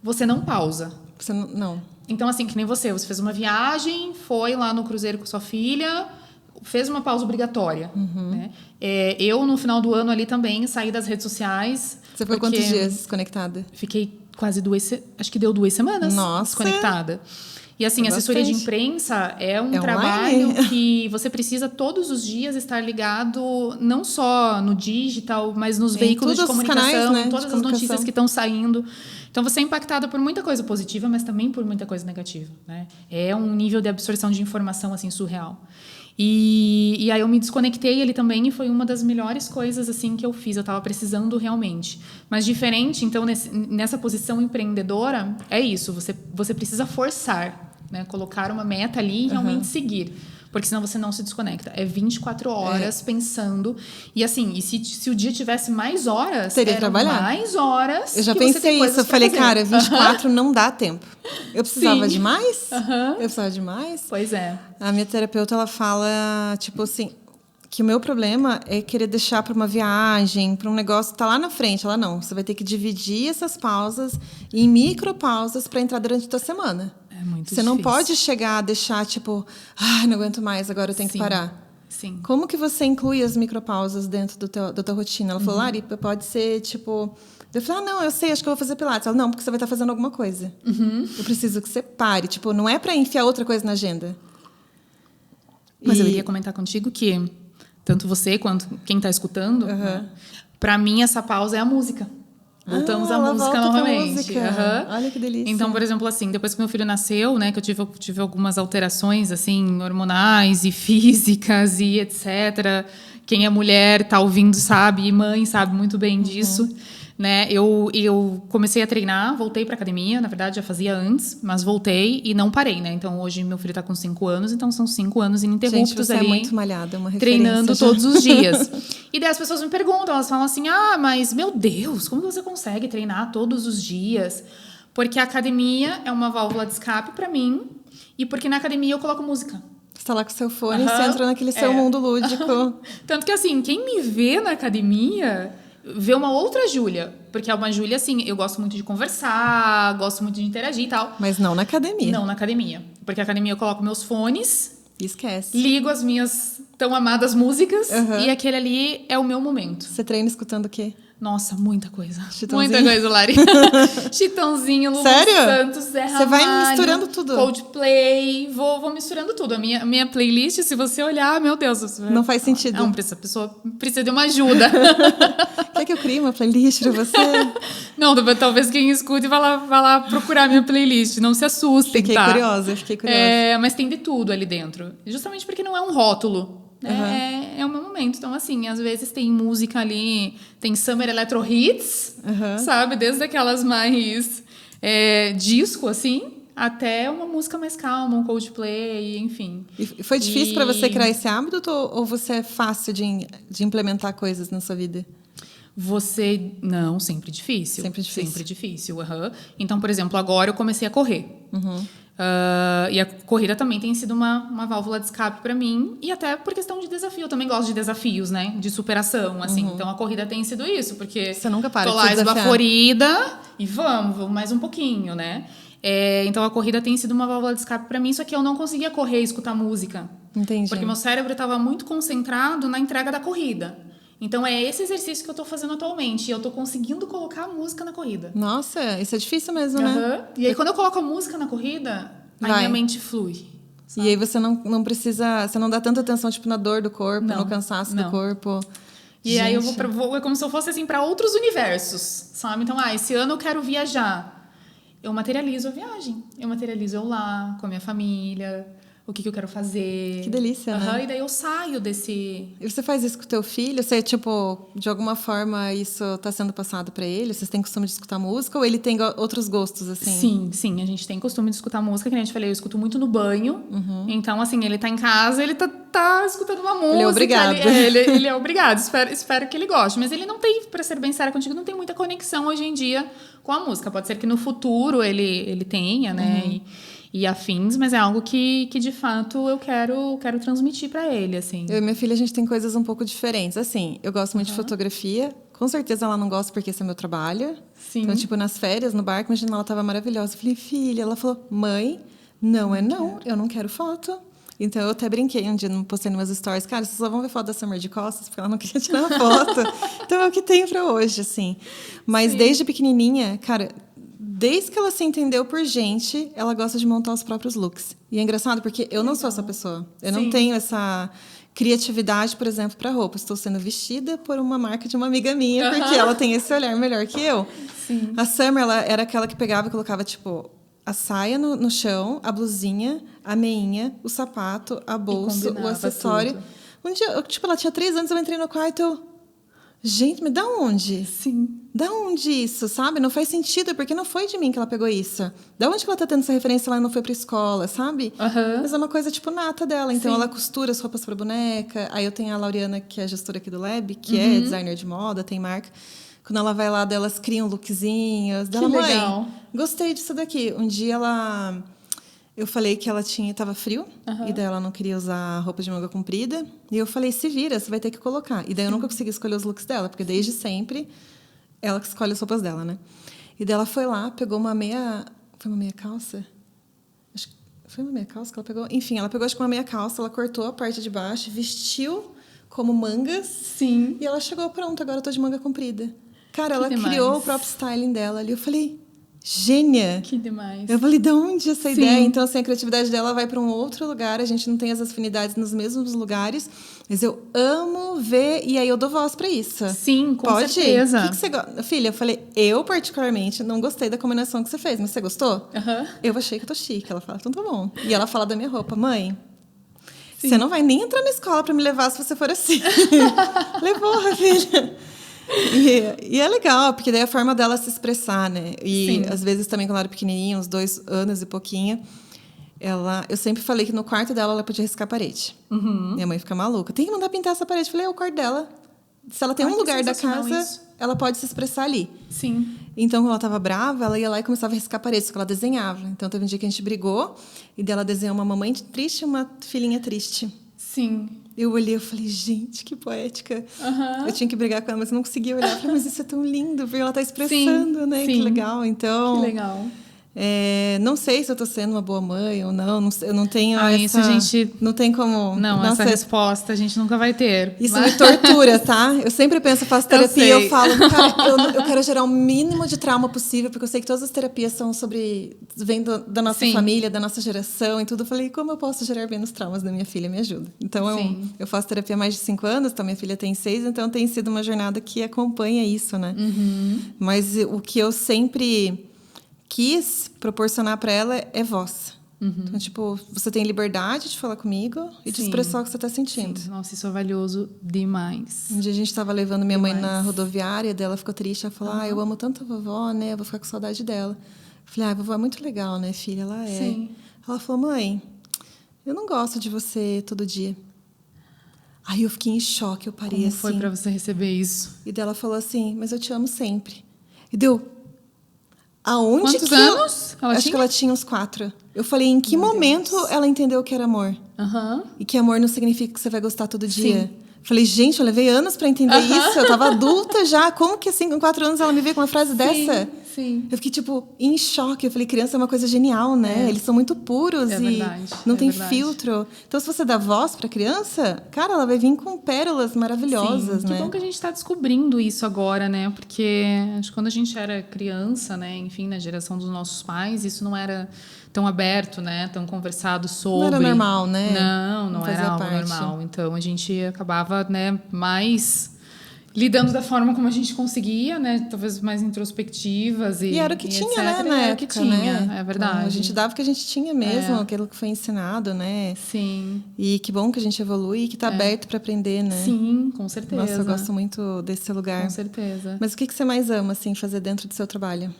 você não pausa. Você não. Então, assim, que nem você fez uma viagem, foi lá no cruzeiro com sua filha, fez uma pausa obrigatória. Né? Eu, no final do ano ali também, saí das redes sociais. Você foi quantos dias desconectada? Fiquei quase acho que deu 2 semanas. Nossa. Desconectada. E assim, assessoria de imprensa é um trabalho que você precisa todos os dias estar ligado, não só no digital, mas nos veículos de comunicação, canais, né? Todas as notícias que estão saindo. Então, você é impactada por muita coisa positiva, mas também por muita coisa negativa. Né? É um nível de absorção de informação assim, surreal. E aí eu me desconectei ele também e foi uma das melhores coisas assim que eu fiz. Eu estava precisando realmente. Mas diferente, então, nessa posição empreendedora, é isso. Você precisa forçar, né? Colocar uma meta ali e realmente seguir. Porque senão você não se desconecta. É 24 horas pensando. E assim, se o dia tivesse mais horas, teria que trabalhar. Mais horas. Eu já pensei isso. Eu falei, cara, 24 não dá tempo. Eu precisava de mais? Eu precisava de mais? Pois é. A minha terapeuta, ela fala, tipo assim, que o meu problema é querer deixar para uma viagem, para um negócio que tá lá na frente. Ela, não, você vai ter que dividir essas pausas em micropausas para entrar durante a tua semana. É muito Você difícil. não pode chegar a deixar, tipo, não aguento mais, agora eu tenho que parar. Sim. Como que você inclui as micropausas dentro da tua rotina? Ela falou, Lari, pode ser, tipo... Eu falei, não, eu sei, acho que eu vou fazer pilates. Ela, não, porque você vai estar fazendo alguma coisa. Eu preciso que você pare. Tipo, não é para enfiar outra coisa na agenda. Mas eu iria comentar contigo que tanto você quanto quem está escutando, né, para mim essa pausa é a música. Voltamos à música novamente. Música. Olha que delícia. Então, por exemplo, assim, depois que meu filho nasceu, né, que eu tive algumas alterações assim, hormonais e físicas e etc. Quem é mulher tá ouvindo sabe, e mãe sabe muito bem disso. Né? Eu comecei a treinar, voltei para academia, na verdade já fazia antes, mas voltei e não parei, né? Então hoje meu filho está com 5 anos, então são 5 anos ininterruptos. Gente, você ali. É muito malhada, é uma Treinando já. todos os dias. E daí as pessoas me perguntam, elas falam assim: mas meu Deus, como você consegue treinar todos os dias? Porque a academia é uma válvula de escape para mim e porque na academia eu coloco música. Você tá lá com o seu fone e você entra naquele seu mundo lúdico. Tanto que assim, quem me vê na academia vê uma outra Júlia. Porque é uma Júlia, assim, eu gosto muito de conversar, gosto muito de interagir e tal. Mas não na academia. Não na academia. Porque na academia eu coloco meus fones, esquece. Ligo as minhas tão amadas músicas e aquele ali é o meu momento. Você treina escutando o quê? Nossa, muita coisa. Chitãozinho? Muita coisa, Lari. Chitãozinho, Lulu Sério? Santos, Zé Ramalho. Você vai misturando tudo. Coldplay, vou misturando tudo. A minha playlist, se você olhar, meu Deus. Não faz sentido. Não, a pessoa precisa de uma ajuda. Quer que eu crie uma playlist pra você? Não, talvez quem escute vai lá procurar minha playlist. Não se assustem, Fiquei curiosa. Mas tem de tudo ali dentro. Justamente porque não é um rótulo. É o meu momento. Então, assim, às vezes tem música ali, tem Summer Electro Hits, sabe? Desde aquelas mais disco, assim, até uma música mais calma, um Coldplay, enfim. E foi difícil para você criar esse hábito ou você é fácil de implementar coisas na sua vida? Não, sempre difícil. Sempre difícil. Sempre difícil, Então, por exemplo, agora eu comecei a correr. E a corrida também tem sido uma válvula de escape para mim. E até por questão de desafio. Eu também gosto de desafios, né? De superação, assim. Então, a corrida tem sido isso. Porque você nunca para tô lá esbaforida e vamos mais um pouquinho, né? Então, a corrida tem sido uma válvula de escape para mim. Só que eu não conseguia correr e escutar música. Entendi. Porque meu cérebro estava muito concentrado na entrega da corrida. Então, é esse exercício que eu tô fazendo atualmente. E eu tô conseguindo colocar a música na corrida. Nossa, isso é difícil mesmo, né? E aí, quando eu coloco a música na corrida, aí minha mente flui. Sabe? E aí você não precisa... Você não dá tanta atenção, tipo, na dor do corpo, no cansaço do corpo. E aí, eu vou... É como se eu fosse, assim, para outros universos, sabe? Então, esse ano eu quero viajar. Eu materializo a viagem. Eu materializo eu lá, com a minha família... O que eu quero fazer. Que delícia, né? E daí eu saio desse... E você faz isso com o teu filho? Você, tipo, de alguma forma isso tá sendo passado para ele? Vocês têm costume de escutar música ou ele tem outros gostos, assim? Sim. A gente tem costume de escutar música, que nem a gente falei, eu escuto muito no banho. Então, assim, ele tá em casa, ele tá escutando uma música. Ele é obrigado. Ele é obrigado. Espero que ele goste. Mas ele não tem, pra ser bem séria contigo, não tem muita conexão hoje em dia com a música. Pode ser que no futuro ele tenha, né? E afins, mas é algo que de fato eu quero transmitir para ele, assim. Eu e minha filha, a gente tem coisas um pouco diferentes. Assim, eu gosto muito de fotografia. Com certeza ela não gosta porque esse é meu trabalho. Sim. Então, tipo, nas férias, no barco, imagina, ela tava maravilhosa. Eu falei, filha, ela falou, mãe, não, eu não quero foto. Então, eu até brinquei um dia, postei umas stories. Cara, vocês só vão ver foto da Summer de costas, porque ela não queria tirar foto. Então, é o que tem para hoje, assim. Mas desde pequenininha, cara... Desde que ela se entendeu por gente, ela gosta de montar os próprios looks. E é engraçado porque eu não sou essa pessoa. Eu não tenho essa criatividade, por exemplo, para roupa. Estou sendo vestida por uma marca de uma amiga minha, porque ela tem esse olhar melhor que eu. Sim. A Summer, ela era aquela que pegava e colocava, tipo... a saia no chão, a blusinha, a meinha, o sapato, a bolsa, o acessório. Tudo. Um dia, tipo, ela tinha 3 anos, eu entrei no quarto, gente, mas da onde? Sim. Da onde isso, sabe? Não faz sentido, porque não foi de mim que ela pegou isso. Da onde que ela tá tendo essa referência? Ela não foi pra escola, sabe? Mas é uma coisa, tipo, nata dela. Então, ela costura as roupas pra boneca. Aí eu tenho a Lauriana, que é a gestora aqui do Lab, que é designer de moda, tem marca. Quando ela vai lá, elas criam lookzinhos. Que legal. Mãe, gostei disso daqui. Um dia eu falei que ela tava frio, e daí ela não queria usar roupa de manga comprida. E eu falei, se vira, você vai ter que colocar. E daí eu nunca consegui escolher os looks dela, porque desde sempre ela que escolhe as roupas dela, né? E daí ela foi lá, pegou uma meia... Foi uma meia calça? Acho que foi uma meia calça que ela pegou. Enfim, ela pegou acho que uma meia calça, ela cortou a parte de baixo, vestiu como mangas. Sim. E ela chegou, pronto, agora eu tô de manga comprida. Cara, ela demais. criou o próprio styling dela ali. Eu falei, gênia! Que demais. Eu falei, de onde essa ideia? Então, assim, a criatividade dela vai para um outro lugar. A gente não tem as afinidades nos mesmos lugares. Mas eu amo ver... E aí eu dou voz para isso. Sim, com Pode? certeza. O que você gosta? Filha, eu falei, eu particularmente não gostei da combinação que você fez. Mas você gostou? Eu achei que eu tô chique. Ela fala, então tá bom. E ela fala da minha roupa. Mãe, você não vai nem entrar na escola para me levar se você for assim. Levou, filha. E é legal, porque daí é a forma dela se expressar, né? E às vezes também, quando ela era pequenininha, uns 2 anos e pouquinho, eu sempre falei que no quarto dela ela podia riscar a parede. Minha mãe fica maluca. Tem que mandar pintar essa parede. Eu falei, é o quarto dela. Se ela tem um lugar da casa, ela pode se expressar ali. Sim. Então, quando ela estava brava, ela ia lá e começava a riscar a parede, porque ela desenhava. Então, teve um dia que a gente brigou, e dela desenhou uma mamãe triste e uma filhinha triste. Sim. Eu olhei e falei, gente, que poética. Eu tinha que brigar com ela, mas não conseguia olhar. Eu falei, mas isso é tão lindo, porque ela está expressando, né? Sim. Que legal. Então, que legal. Não sei se eu estou sendo uma boa mãe ou não. Eu não tenho isso a gente... Não tem como... Não, essa resposta a gente nunca vai ter. Isso me tortura, tá? Eu sempre penso, eu faço terapia e eu falo, cara, eu quero gerar o mínimo de trauma possível, porque eu sei que todas as terapias são vem da nossa família, da nossa geração e tudo. Eu falei, como eu posso gerar menos traumas da minha filha? Me ajuda. Então, eu faço terapia há mais de 5 anos, então minha filha tem 6, então tem sido uma jornada que acompanha isso, né? Mas o que eu sempre quis proporcionar para ela é voz. Então, tipo, você tem liberdade de falar comigo e de expressar o que você está sentindo. Sim. Nossa, isso é valioso demais. Um dia a gente estava levando minha mãe na rodoviária, dela ficou triste, ela falou, eu amo tanto a vovó, né? Eu vou ficar com saudade dela. Eu falei, a vovó é muito legal, né, filha? Ela é. Sim. Ela falou, mãe, eu não gosto de você todo dia. Aí eu fiquei em choque, eu parei assim. Como foi para você receber isso? E dela falou assim, mas eu te amo sempre. E deu... Aonde Quantos anos ela Acho tinha? que ela tinha uns 4. Eu falei, em que momento ela entendeu o que era amor? E que amor não significa que você vai gostar todo dia. Falei, gente, eu levei anos para entender isso. Eu tava adulta já. Como que assim, com 4 anos, ela me veio com uma frase dessa? Sim. Eu fiquei, tipo, em choque. Eu falei, criança é uma coisa genial, né? Eles são muito puros e não tem filtro. Então, se você dá voz pra criança, cara, ela vai vir com pérolas maravilhosas, né? Que bom que a gente está descobrindo isso agora, né? Porque acho que quando a gente era criança, né? Enfim, na geração dos nossos pais, isso não era tão aberto, né? Tão conversado sobre. Não era normal, né? Não era algo normal. Então, a gente acabava, né, mais lidando da forma como a gente conseguia, né? Talvez mais introspectivas e era o que tinha, etc. né? Na era época, o que tinha, né? É verdade. A gente dava o que a gente tinha mesmo, aquilo que foi ensinado, né? Sim. E que bom que a gente evolui e que está aberto para aprender, né? Sim, com certeza. Nossa, eu gosto muito desse lugar. Com certeza. Mas o que você mais ama, assim, fazer dentro do seu trabalho?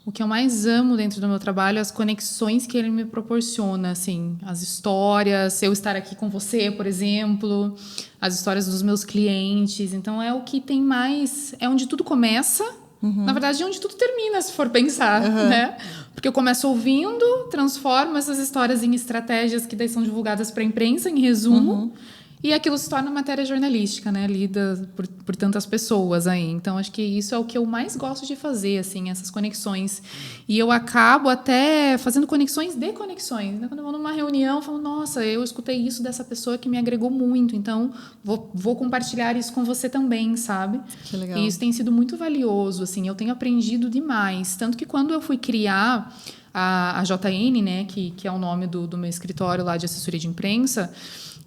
O que eu mais amo dentro do meu trabalho é as conexões que ele me proporciona, assim, as histórias, eu estar aqui com você, por exemplo, as histórias dos meus clientes. Então, é o que tem mais... É onde tudo começa, na verdade, é onde tudo termina, se for pensar, né? Porque eu começo ouvindo, transformo essas histórias em estratégias que daí são divulgadas para a imprensa, em resumo, e aquilo se torna matéria jornalística, né? Lida por tantas pessoas aí. Então, acho que isso é o que eu mais gosto de fazer, assim, essas conexões. E eu acabo até fazendo conexões de conexões. Né? Quando eu vou numa reunião, eu falo, nossa, eu escutei isso dessa pessoa que me agregou muito. Então, vou compartilhar isso com você também, sabe? Que legal. E isso tem sido muito valioso, assim. Eu tenho aprendido demais. Tanto que quando eu fui criar a JN, né? Que é o nome do meu escritório lá de assessoria de imprensa...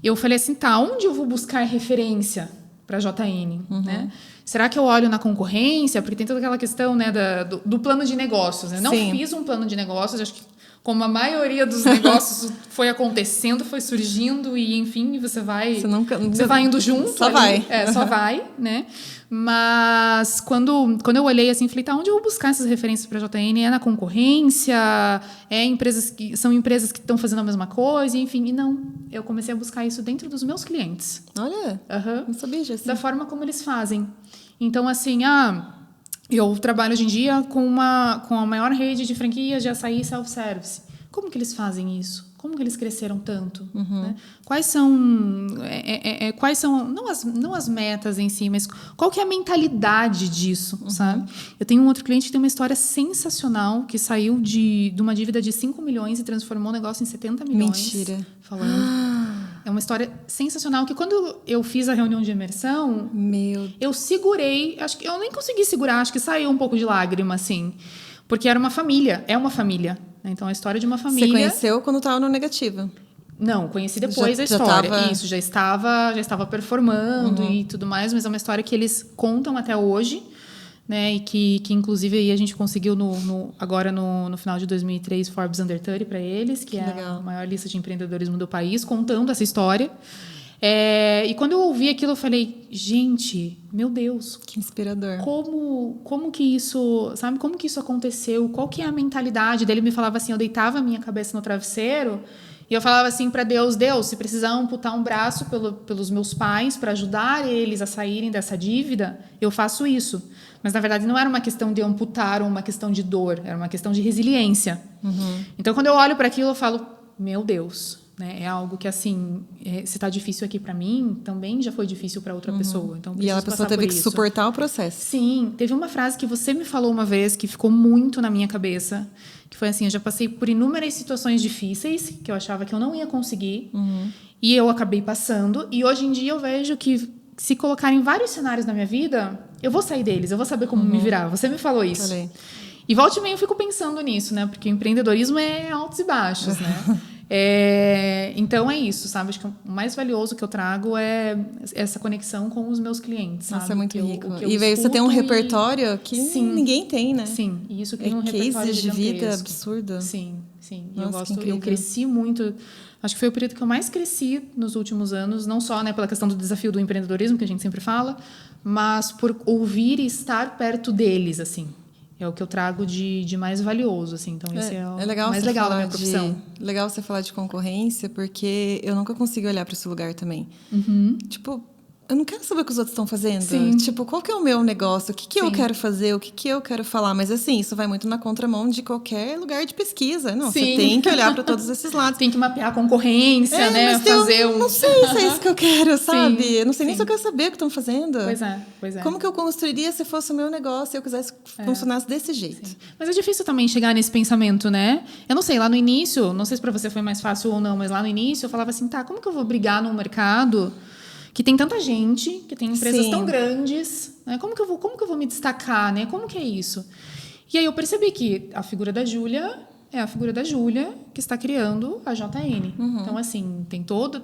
Eu falei assim, tá, onde eu vou buscar referência para a JN? Né? Será que eu olho na concorrência? Porque tem toda aquela questão, né, do plano de negócios. Né? Não fiz um plano de negócios, acho que como a maioria dos negócios foi acontecendo, foi surgindo e, enfim, você vai indo junto. Só vai. Só vai, né? Mas quando eu olhei assim, falei, onde eu vou buscar essas referências para a JN? É na concorrência? São empresas que estão fazendo a mesma coisa? Enfim, e não. Eu comecei a buscar isso dentro dos meus clientes. Olha, não sabia disso. Da forma como eles fazem. Então, assim, eu trabalho hoje em dia com a maior rede de franquias de açaí self-service. Como que eles fazem isso? Como que eles cresceram tanto? Né? Quais são não as metas em si, mas qual que é a mentalidade disso, sabe? Eu tenho um outro cliente que tem uma história sensacional, que saiu de uma dívida de 5 milhões e transformou o negócio em 70 milhões. Mentira. É uma história sensacional, que quando eu fiz a reunião de imersão, eu segurei, acho que eu nem consegui segurar, acho que saiu um pouco de lágrima, assim, porque era uma família, é uma família. Então, a história de uma família... Você conheceu quando estava no negativo? Não, conheci depois a história. Isso, já estava performando e tudo mais, mas é uma história que eles contam até hoje, né? E que inclusive, aí a gente conseguiu agora no final de 2003 Forbes Under 30 para eles, que é a maior lista de empreendedorismo do país, contando essa história. E quando eu ouvi aquilo, eu falei, gente, meu Deus, que inspirador. Como que isso, sabe? Como que isso aconteceu? Qual que é a mentalidade dele? Me falava assim, eu deitava a minha cabeça no travesseiro e eu falava assim para Deus, se precisar amputar um braço pelos meus pais para ajudar eles a saírem dessa dívida, eu faço isso. Mas na verdade não era uma questão de amputar ou uma questão de dor, era uma questão de resiliência. Então quando eu olho para aquilo, eu falo, meu Deus. Né? É algo que, assim, se está difícil aqui para mim, também já foi difícil para outra pessoa. Então, e a pessoa teve que suportar o processo. Sim. Teve uma frase que você me falou uma vez que ficou muito na minha cabeça, que foi assim, eu já passei por inúmeras situações difíceis, que eu achava que eu não ia conseguir, e eu acabei passando. E hoje em dia eu vejo que, se colocarem vários cenários na minha vida, eu vou sair deles, eu vou saber como me virar. Você me falou isso. Falei. E volta e meia eu fico pensando nisso, né? Porque o empreendedorismo é altos e baixos, né? Então é isso, sabe? Acho que o mais valioso que eu trago é essa conexão com os meus clientes, sabe? Nossa, é muito rico. E você tem um repertório que ninguém tem, né? Sim, e isso cria um repertório cases de vida gigantesco. absurdo. Sim. Nossa, Eu cresci muito. Acho que foi o período que eu mais cresci nos últimos anos, não só, né, pela questão do desafio do empreendedorismo, que a gente sempre fala, mas por ouvir e estar perto deles, assim. É o que eu trago de mais valioso, assim. Então, esse é o mais legal da minha profissão. Legal você falar de concorrência, porque eu nunca consigo olhar para esse lugar também. Tipo, eu não quero saber o que os outros estão fazendo. Sim. Tipo, qual que é o meu negócio? O que eu quero fazer? O que eu quero falar? Mas, assim, isso vai muito na contramão de qualquer lugar de pesquisa. Não, Sim. você tem que olhar para todos esses lados. Tem que mapear a concorrência, né? Mas eu não sei se é isso que eu quero, sabe? Sim. Eu não sei nem se eu quero saber o que estão fazendo. Pois é. Como que eu construiria se fosse o meu negócio e eu quisesse que funcionasse desse jeito? Sim. Mas é difícil também chegar nesse pensamento, né? Eu não sei, lá no início, não sei se para você foi mais fácil ou não, mas lá no início eu falava assim, como que eu vou brigar num mercado que tem tanta gente, que tem empresas tão grandes, né? Como que eu vou me destacar, né? Como que é isso? E aí eu percebi que a figura da Júlia é a figura da Júlia que está criando a JN. Então, assim, tem todo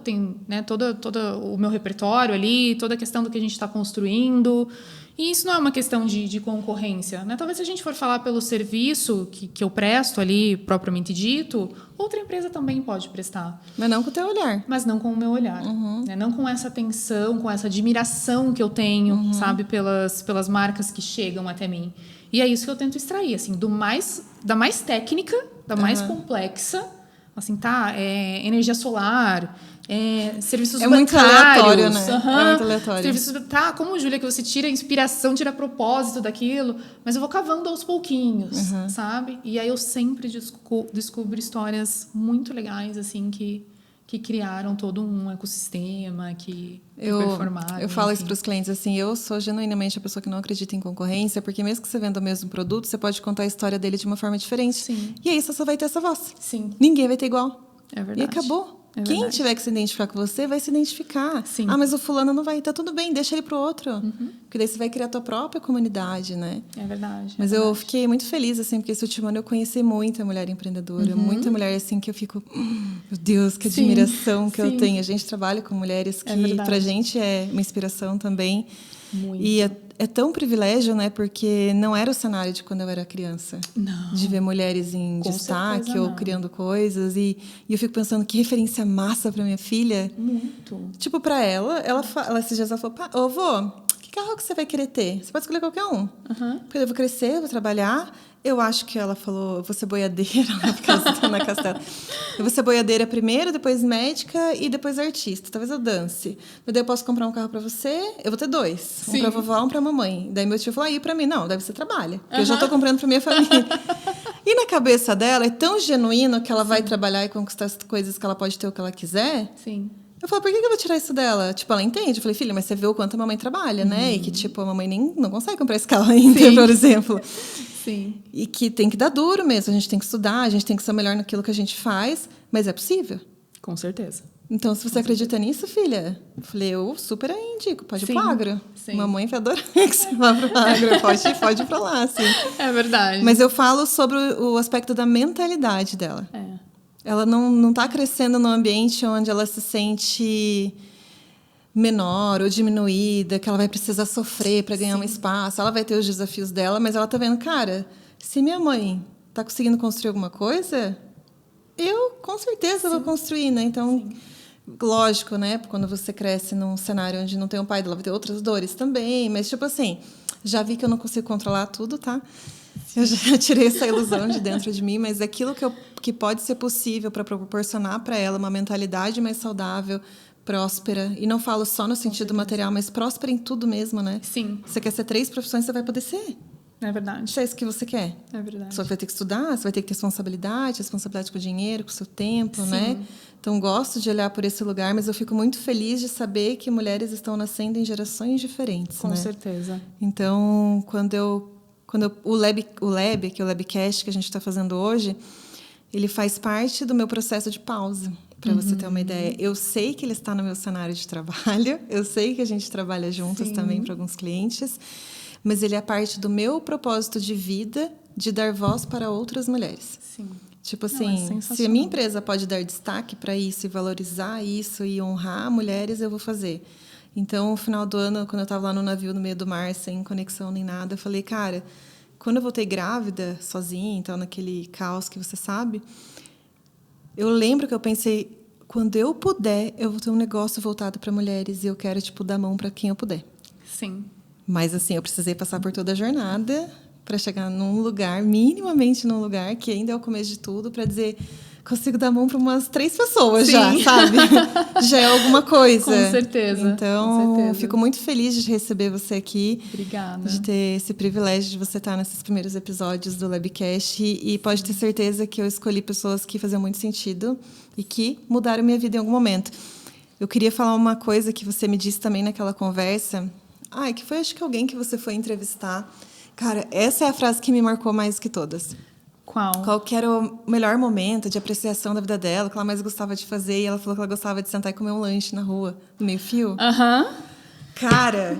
o meu repertório ali, toda a questão do que a gente está construindo. E isso não é uma questão de concorrência, né? Talvez se a gente for falar pelo serviço que eu presto ali, propriamente dito, outra empresa também pode prestar. Mas não com o teu olhar. Mas não com o meu olhar. Né? Não com essa atenção, com essa admiração que eu tenho, sabe? Pelas marcas que chegam até mim. E é isso que eu tento extrair, assim, da mais técnica, da mais complexa, assim, energia solar, serviços bancários. Muito aleatório, né? É muito aleatório. Serviços, como, Júlia, que você tira a inspiração, tira propósito daquilo, mas eu vou cavando aos pouquinhos, sabe? E aí eu sempre descubro histórias muito legais, assim, que criaram todo um ecossistema, que performaram. Eu falo isso para os clientes, assim, eu sou genuinamente a pessoa que não acredita em concorrência, porque mesmo que você venda o mesmo produto, você pode contar a história dele de uma forma diferente. Sim. E aí você só vai ter essa voz. Sim. Ninguém vai ter igual. É verdade. E acabou. Quem tiver que se identificar com você, vai se identificar. Sim. Mas o fulano não vai. Tá tudo bem, deixa ele pro outro. Porque daí você vai criar a tua própria comunidade, né? É verdade. Mas eu fiquei muito feliz, assim, porque esse último ano eu conheci muita mulher empreendedora. Muita mulher, assim, que eu fico... meu Deus, que admiração que eu tenho. A gente trabalha com mulheres que, pra gente, é uma inspiração também. Muito. E é tão privilégio, né? Porque não era o cenário de quando eu era criança. Não. De ver mulheres em Com destaque certeza ou não. criando coisas. E eu fico pensando, que referência massa para minha filha. Muito. Tipo, para ela esses dias ela falou, ô, vô, que carro que você vai querer ter? Você pode escolher qualquer um. Porque eu vou crescer, eu vou trabalhar. Eu acho que ela falou, eu vou ser boiadeira, porque ela está na Castela. Eu vou ser boiadeira primeiro, depois médica e depois artista. Talvez eu dance. Mas daí eu posso comprar um carro para você, eu vou ter 2. Sim. Um para vovó, um para mamãe. Daí meu tio falou, aí para mim, não, deve ser trabalho. Porque eu já estou comprando para minha família. E na cabeça dela é tão genuíno que ela vai trabalhar e conquistar as coisas que ela pode ter o que ela quiser. Sim. Eu falo, por que eu vou tirar isso dela? Tipo, ela entende. Eu falei, filha, mas você vê o quanto a mamãe trabalha, né? E que, tipo, a mamãe nem não consegue comprar esse carro ainda, por exemplo. Sim. E que tem que dar duro mesmo. A gente tem que estudar, a gente tem que ser melhor naquilo que a gente faz. Mas é possível. Com certeza. Então, se você acredita nisso, filha, eu falei, eu super indico. Pode ir pro agro. Sim. Mamãe vai adorar que você vá pro agro. Pode ir pra lá, assim. É verdade. Mas eu falo sobre o aspecto da mentalidade dela. Ela não está crescendo num ambiente onde ela se sente menor ou diminuída, que ela vai precisar sofrer para ganhar um espaço. Ela vai ter os desafios dela, mas ela está vendo, cara, se minha mãe está conseguindo construir alguma coisa, eu com certeza vou construir, né? Então, lógico, né? Quando você cresce num cenário onde não tem um pai, ela vai ter outras dores também, mas tipo assim, já vi que eu não consigo controlar tudo, tá? Eu já tirei essa ilusão de dentro de mim, mas aquilo que pode ser possível para proporcionar para ela uma mentalidade mais saudável, próspera, e não falo só no sentido material, mas próspera em tudo mesmo, né? Sim. Você quer ser 3 profissões, você vai poder ser. É verdade. Se é isso que você quer. É verdade. Só que vai ter que estudar, você vai ter que ter responsabilidade com o dinheiro, com o seu tempo, né? Então, gosto de olhar por esse lugar, mas eu fico muito feliz de saber que mulheres estão nascendo em gerações diferentes, Com né? certeza. Então, o Lab, que é o Labcast que a gente está fazendo hoje, ele faz parte do meu processo de pausa, para você ter uma ideia. Eu sei que ele está no meu cenário de trabalho, eu sei que a gente trabalha juntas também para alguns clientes, mas ele é parte do meu propósito de vida de dar voz para outras mulheres. Sim. Tipo assim, se a minha empresa pode dar destaque para isso e valorizar isso e honrar mulheres, eu vou fazer. Então, no final do ano, quando eu estava lá no navio, no meio do mar, sem conexão nem nada, eu falei, cara, quando eu voltei grávida, sozinha, então, naquele caos que você sabe, eu lembro que eu pensei, quando eu puder, eu vou ter um negócio voltado para mulheres e eu quero, tipo, dar mão para quem eu puder. Sim. Mas, assim, eu precisei passar por toda a jornada para chegar num lugar, minimamente num lugar, que ainda é o começo de tudo, para dizer... Consigo dar mão para umas 3 pessoas já, sabe? Já é alguma coisa. Com certeza. Então, com certeza. fico muito feliz de receber você aqui. Obrigada. De ter esse privilégio de você estar nesses primeiros episódios do Labcast. E pode ter certeza que eu escolhi pessoas que faziam muito sentido e que mudaram minha vida em algum momento. Eu queria falar uma coisa que você me disse também naquela conversa. Que foi, acho que alguém que você foi entrevistar. Cara, essa é a frase que me marcou mais que todas. Qual que era o melhor momento de apreciação da vida dela, o que ela mais gostava de fazer. E ela falou que ela gostava de sentar e comer um lanche na rua, no meio-fio. Cara,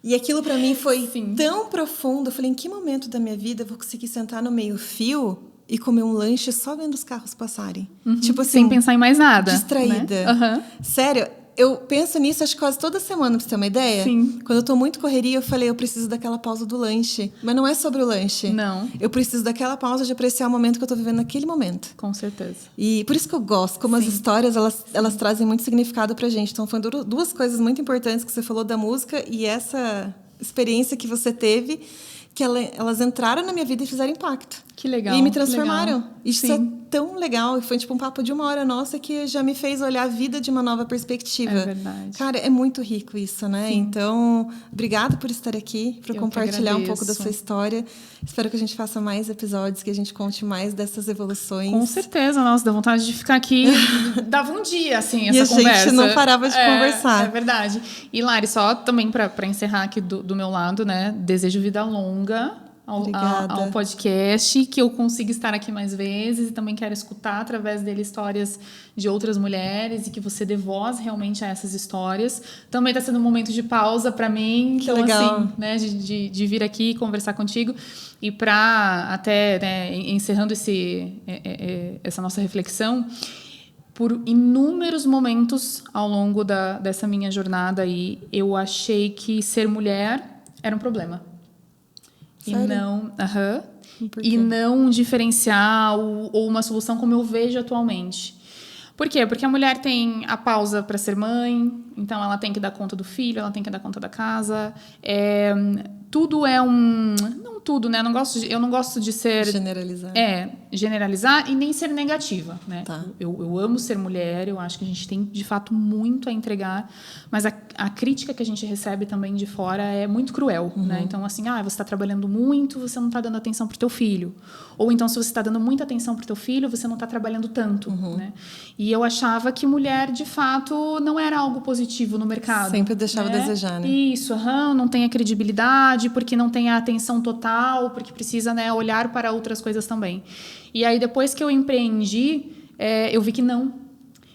e aquilo pra mim foi tão profundo. Eu falei, em que momento da minha vida eu vou conseguir sentar no meio-fio e comer um lanche só vendo os carros passarem? Tipo assim, sem pensar em mais nada. Distraída. Né? Sério, eu penso nisso acho que quase toda semana, pra você ter uma ideia. Sim. Quando eu tô muito correria, eu falei, eu preciso daquela pausa do lanche. Mas não é sobre o lanche. Não. Eu preciso daquela pausa de apreciar o momento que eu tô vivendo naquele momento. Com certeza. E por isso que eu gosto, como as histórias, elas trazem muito significado pra gente. Então, foram 2 coisas muito importantes que você falou da música e essa experiência que você teve, que elas entraram na minha vida e fizeram impacto. Que legal. E me transformaram. Legal. Isso é tão legal. E foi tipo um papo de 1 hora nossa que já me fez olhar a vida de uma nova perspectiva. É verdade. Cara, é muito rico isso, né? Sim. Então, obrigada por estar aqui, por compartilhar um pouco da sua história. Espero que a gente faça mais episódios, que a gente conte mais dessas evoluções. Com certeza. Nossa, dá vontade de ficar aqui. Dava um dia, assim, essa conversa. E a gente não parava de conversar. É verdade. E, Lari, só também para encerrar aqui do meu lado, né? Desejo vida longa ao podcast, que eu consiga estar aqui mais vezes e também quero escutar através dele histórias de outras mulheres e que você dê voz realmente a essas histórias. Também está sendo um momento de pausa para mim, que então legal. Assim, né, de vir aqui e conversar contigo e para até, né, encerrando essa nossa reflexão, por inúmeros momentos ao longo dessa minha jornada aí, eu achei que ser mulher era um problema. Sério? E não... Por quê? E não um diferencial ou uma solução como eu vejo atualmente. Por quê? Porque a mulher tem a pausa para ser mãe, então ela tem que dar conta do filho, ela tem que dar conta da casa. Tudo é um... Não tudo, né? Eu não gosto de ser... Generalizar. Generalizar e nem ser negativa, né? Tá. Eu amo ser mulher, eu acho que a gente tem, de fato, muito a entregar, mas a crítica que a gente recebe também de fora é muito cruel, né? Então, assim, você está trabalhando muito, você não está dando atenção para o teu filho. Ou então, se você está dando muita atenção para o teu filho, você não está trabalhando tanto, né? E eu achava que mulher, de fato, não era algo positivo no mercado. Sempre deixava a desejar, né? Isso, não tem a credibilidade, porque não tem a atenção total, porque precisa, né, olhar para outras coisas também. E aí, depois que eu empreendi, eu vi que não.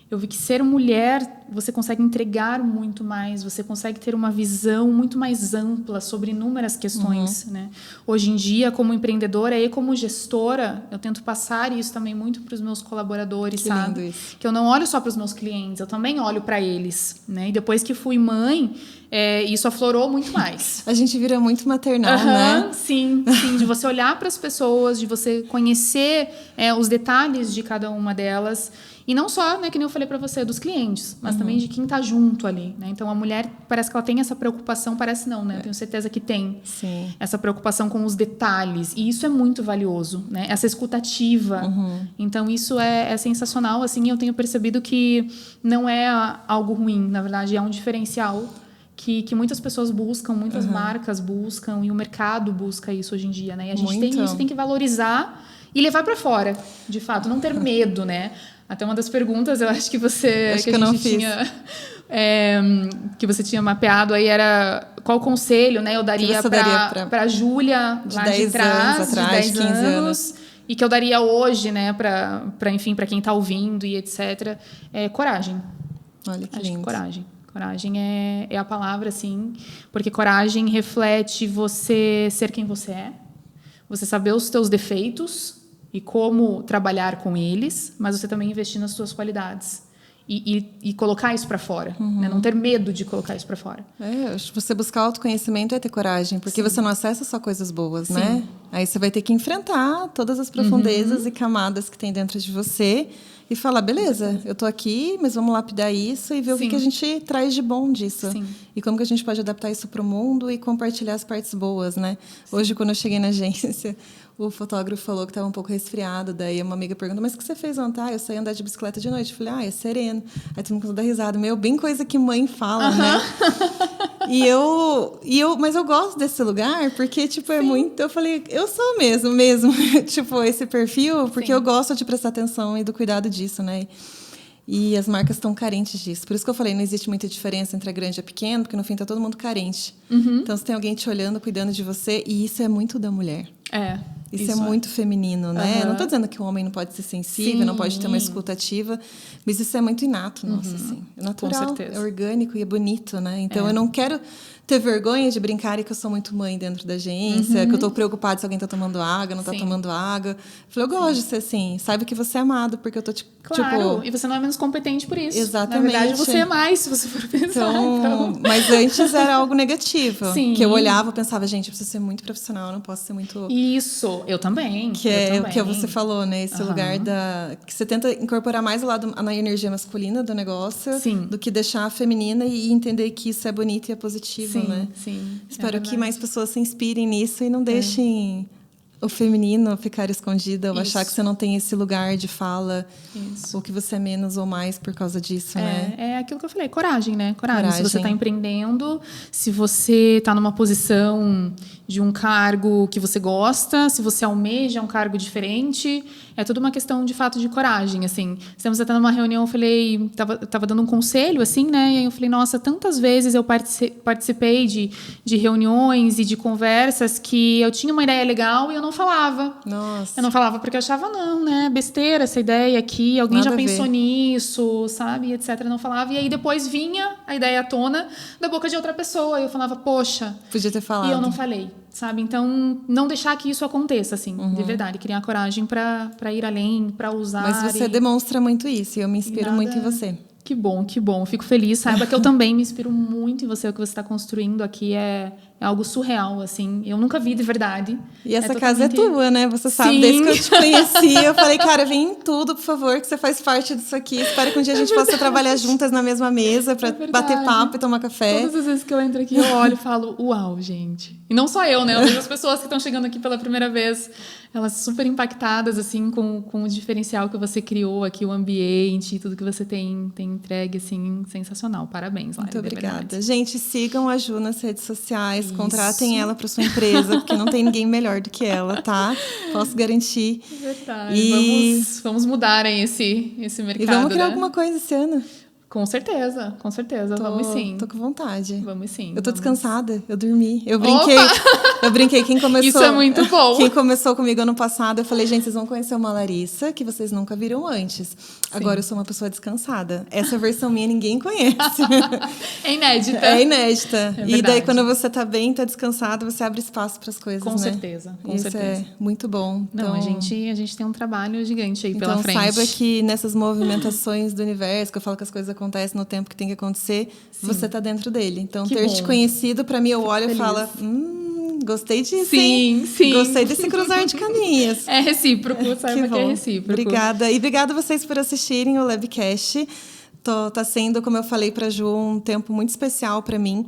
Eu vi que ser mulher, você consegue entregar muito mais, você consegue ter uma visão muito mais ampla sobre inúmeras questões, né? Hoje em dia, como empreendedora e como gestora, eu tento passar isso também muito para os meus colaboradores, Que sabe? lindo isso. Que eu não olho só para os meus clientes, eu também olho para eles, né? E depois que fui mãe, isso aflorou muito mais. A gente vira muito maternal, né? Sim, de você olhar para as pessoas, de você conhecer os detalhes de cada uma delas. E não só, né, que nem eu falei para você, dos clientes, mas também de quem está junto ali, né? Então, a mulher, parece que ela tem essa preocupação, parece não, né? Eu tenho certeza que tem. Sim. Essa preocupação com os detalhes. E isso é muito valioso, né? Essa escutativa. Então, isso é sensacional, assim, e eu tenho percebido que não é algo ruim, na verdade, é um diferencial que muitas pessoas buscam, muitas marcas buscam, e o mercado busca isso hoje em dia, né? E a gente tem que valorizar e levar para fora, de fato, não ter medo, né? Até uma das perguntas, eu acho que você que a gente tinha que você tinha mapeado aí era qual conselho, né, eu daria para a Júlia lá de trás, de 10 15 anos, e que eu daria hoje, né, para enfim, para quem está ouvindo e etc. Coragem. Olha que lindo. Acho que coragem. Coragem é a palavra, assim, porque coragem reflete você ser quem você é, você saber os teus defeitos e como trabalhar com eles, mas você também investir nas suas qualidades e colocar isso para fora, né? Não ter medo de colocar isso para fora. Acho que você buscar autoconhecimento é ter coragem, porque você não acessa só coisas boas, né? Aí você vai ter que enfrentar todas as profundezas e camadas que tem dentro de você e falar, beleza, eu tô aqui, mas vamos lapidar isso e ver o que a gente traz de bom disso. E como que a gente pode adaptar isso para o mundo e compartilhar as partes boas, né? Hoje, quando eu cheguei na agência, o fotógrafo falou que estava um pouco resfriado. Daí uma amiga perguntou, mas o que você fez ontem? Eu saí andar de bicicleta de noite. Eu falei, é sereno. Aí todo mundo começou a dar risada. Bem coisa que mãe fala, né? Mas eu gosto desse lugar porque, tipo, é muito... Eu falei, eu sou mesmo. Tipo, esse perfil, porque eu gosto de prestar atenção e do cuidado disso, né? E as marcas estão carentes disso. Por isso que eu falei, não existe muita diferença entre a grande e a pequena, porque no fim está todo mundo carente. Então, você tem alguém te olhando, cuidando de você, e isso é muito da mulher. Isso é muito feminino, né? Não estou dizendo que o homem não pode ser sensível, não pode ter uma escuta ativa, mas isso é muito inato, nossa, assim. É natural, é orgânico e é bonito, né? Então, eu não quero ter vergonha de brincar que eu sou muito mãe dentro da agência, que eu estou preocupada se alguém está tomando água, não está tomando água. Eu falei, eu gosto de ser assim, saiba que você é amado, porque eu estou Claro, e você não é menos competente por isso. Exatamente. Na verdade, você é mais, se você for pensar. Então... Mas antes era algo negativo. Que eu olhava e pensava, gente, eu preciso ser muito profissional, eu não posso ser muito... Isso, eu também. Que é o que você falou, né? Esse lugar que você tenta incorporar mais o lado, a energia masculina do negócio, do que deixar a feminina e entender que isso é bonito e é positivo, né? Espero que mais pessoas se inspirem nisso e não deixem o feminino ficar escondido ou achar que você não tem esse lugar de fala ou que você é menos ou mais por causa disso, né? É aquilo que eu falei, coragem, né? Coragem. Se você está empreendendo, se você está numa posição de um cargo que você gosta, se você almeja um cargo diferente, é tudo uma questão, de fato, de coragem, assim. Estamos até numa reunião, eu falei, tava dando um conselho, assim, né? E aí eu falei, nossa, tantas vezes eu participei de reuniões e de conversas que eu tinha uma ideia legal e eu não falava. Nossa. Eu não falava porque eu achava, não, né? Besteira essa ideia aqui, alguém já pensou nisso, sabe? Etc. Eu não falava. E aí depois vinha a ideia à tona da boca de outra pessoa. E eu falava, poxa... Podia ter falado. E eu não falei, sabe? Então, não deixar que isso aconteça, assim, de verdade. Criar coragem para ir além, para usar. Mas você demonstra muito isso e eu me inspiro muito em você. Que bom, que bom. Fico feliz. Saiba que eu também me inspiro muito em você. O que você está construindo aqui é É algo surreal, assim. Eu nunca vi de verdade. E essa casa é tua, né? Você sabe, Sim. desde que eu te conheci, eu falei, cara, vem em tudo, por favor, que você faz parte disso aqui. Espero que um dia a gente possa trabalhar juntas na mesma mesa pra bater papo e tomar café. Todas as vezes que eu entro aqui, eu olho e falo, uau, gente. E não só eu, né? Eu vejo as pessoas que estão chegando aqui pela primeira vez, elas super impactadas, assim, com o diferencial que você criou aqui, o ambiente, tudo que você tem entregue, assim, sensacional. Parabéns, Lari. Muito obrigada. Gente, sigam a Ju nas redes sociais, contratem ela para sua empresa, porque não tem ninguém melhor do que ela, tá? Posso garantir. Verdade. Vamos mudar aí esse mercado, e vamos criar né? alguma coisa esse ano. Com certeza. Vamos sim. Tô com vontade. Vamos sim. Eu tô descansada, eu dormi. Eu brinquei, quem começou... Isso é muito bom. Quem começou comigo ano passado, eu falei, gente, vocês vão conhecer uma Larissa que vocês nunca viram antes. Sim. Agora eu sou uma pessoa descansada. Essa versão minha ninguém conhece. É inédita. É inédita. É e daí quando você tá bem, tá descansado, você abre espaço para as coisas, com né? Certeza, com Isso certeza. É muito bom. Então, a gente tem um trabalho gigante aí pela frente. Então saiba que nessas movimentações do universo, que eu falo que as coisas acontecem no tempo que tem que acontecer, sim, você tá dentro dele. Então, ter te conhecido, para mim, eu olho e falo, gostei disso, hein? Sim. Gostei desse cruzar de caminhos. É recíproco, saiba que é recíproco. Obrigada. E obrigada a vocês por assistirem o Labcast. Tá sendo, como eu falei para a Ju, um tempo muito especial para mim,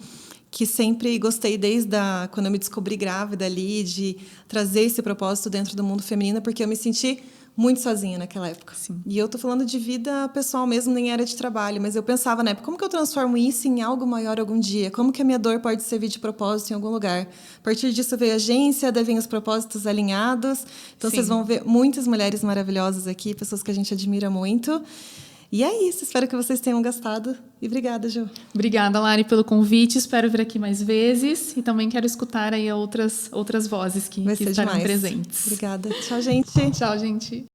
que sempre gostei desde quando eu me descobri grávida ali, de trazer esse propósito dentro do mundo feminino, porque eu me senti muito sozinha naquela época. Sim. E eu tô falando de vida pessoal mesmo, nem era de trabalho, mas eu pensava na época, como que eu transformo isso em algo maior algum dia? Como que a minha dor pode servir de propósito em algum lugar? A partir disso veio a agência, daí vem os propósitos alinhados. Então, vocês vão ver muitas mulheres maravilhosas aqui, pessoas que a gente admira muito. E é isso, espero que vocês tenham gostado. E obrigada, Ju. Obrigada, Lari, pelo convite. Espero vir aqui mais vezes. E também quero escutar aí outras vozes que estarão presentes. Obrigada. Tchau, gente. Tchau, gente.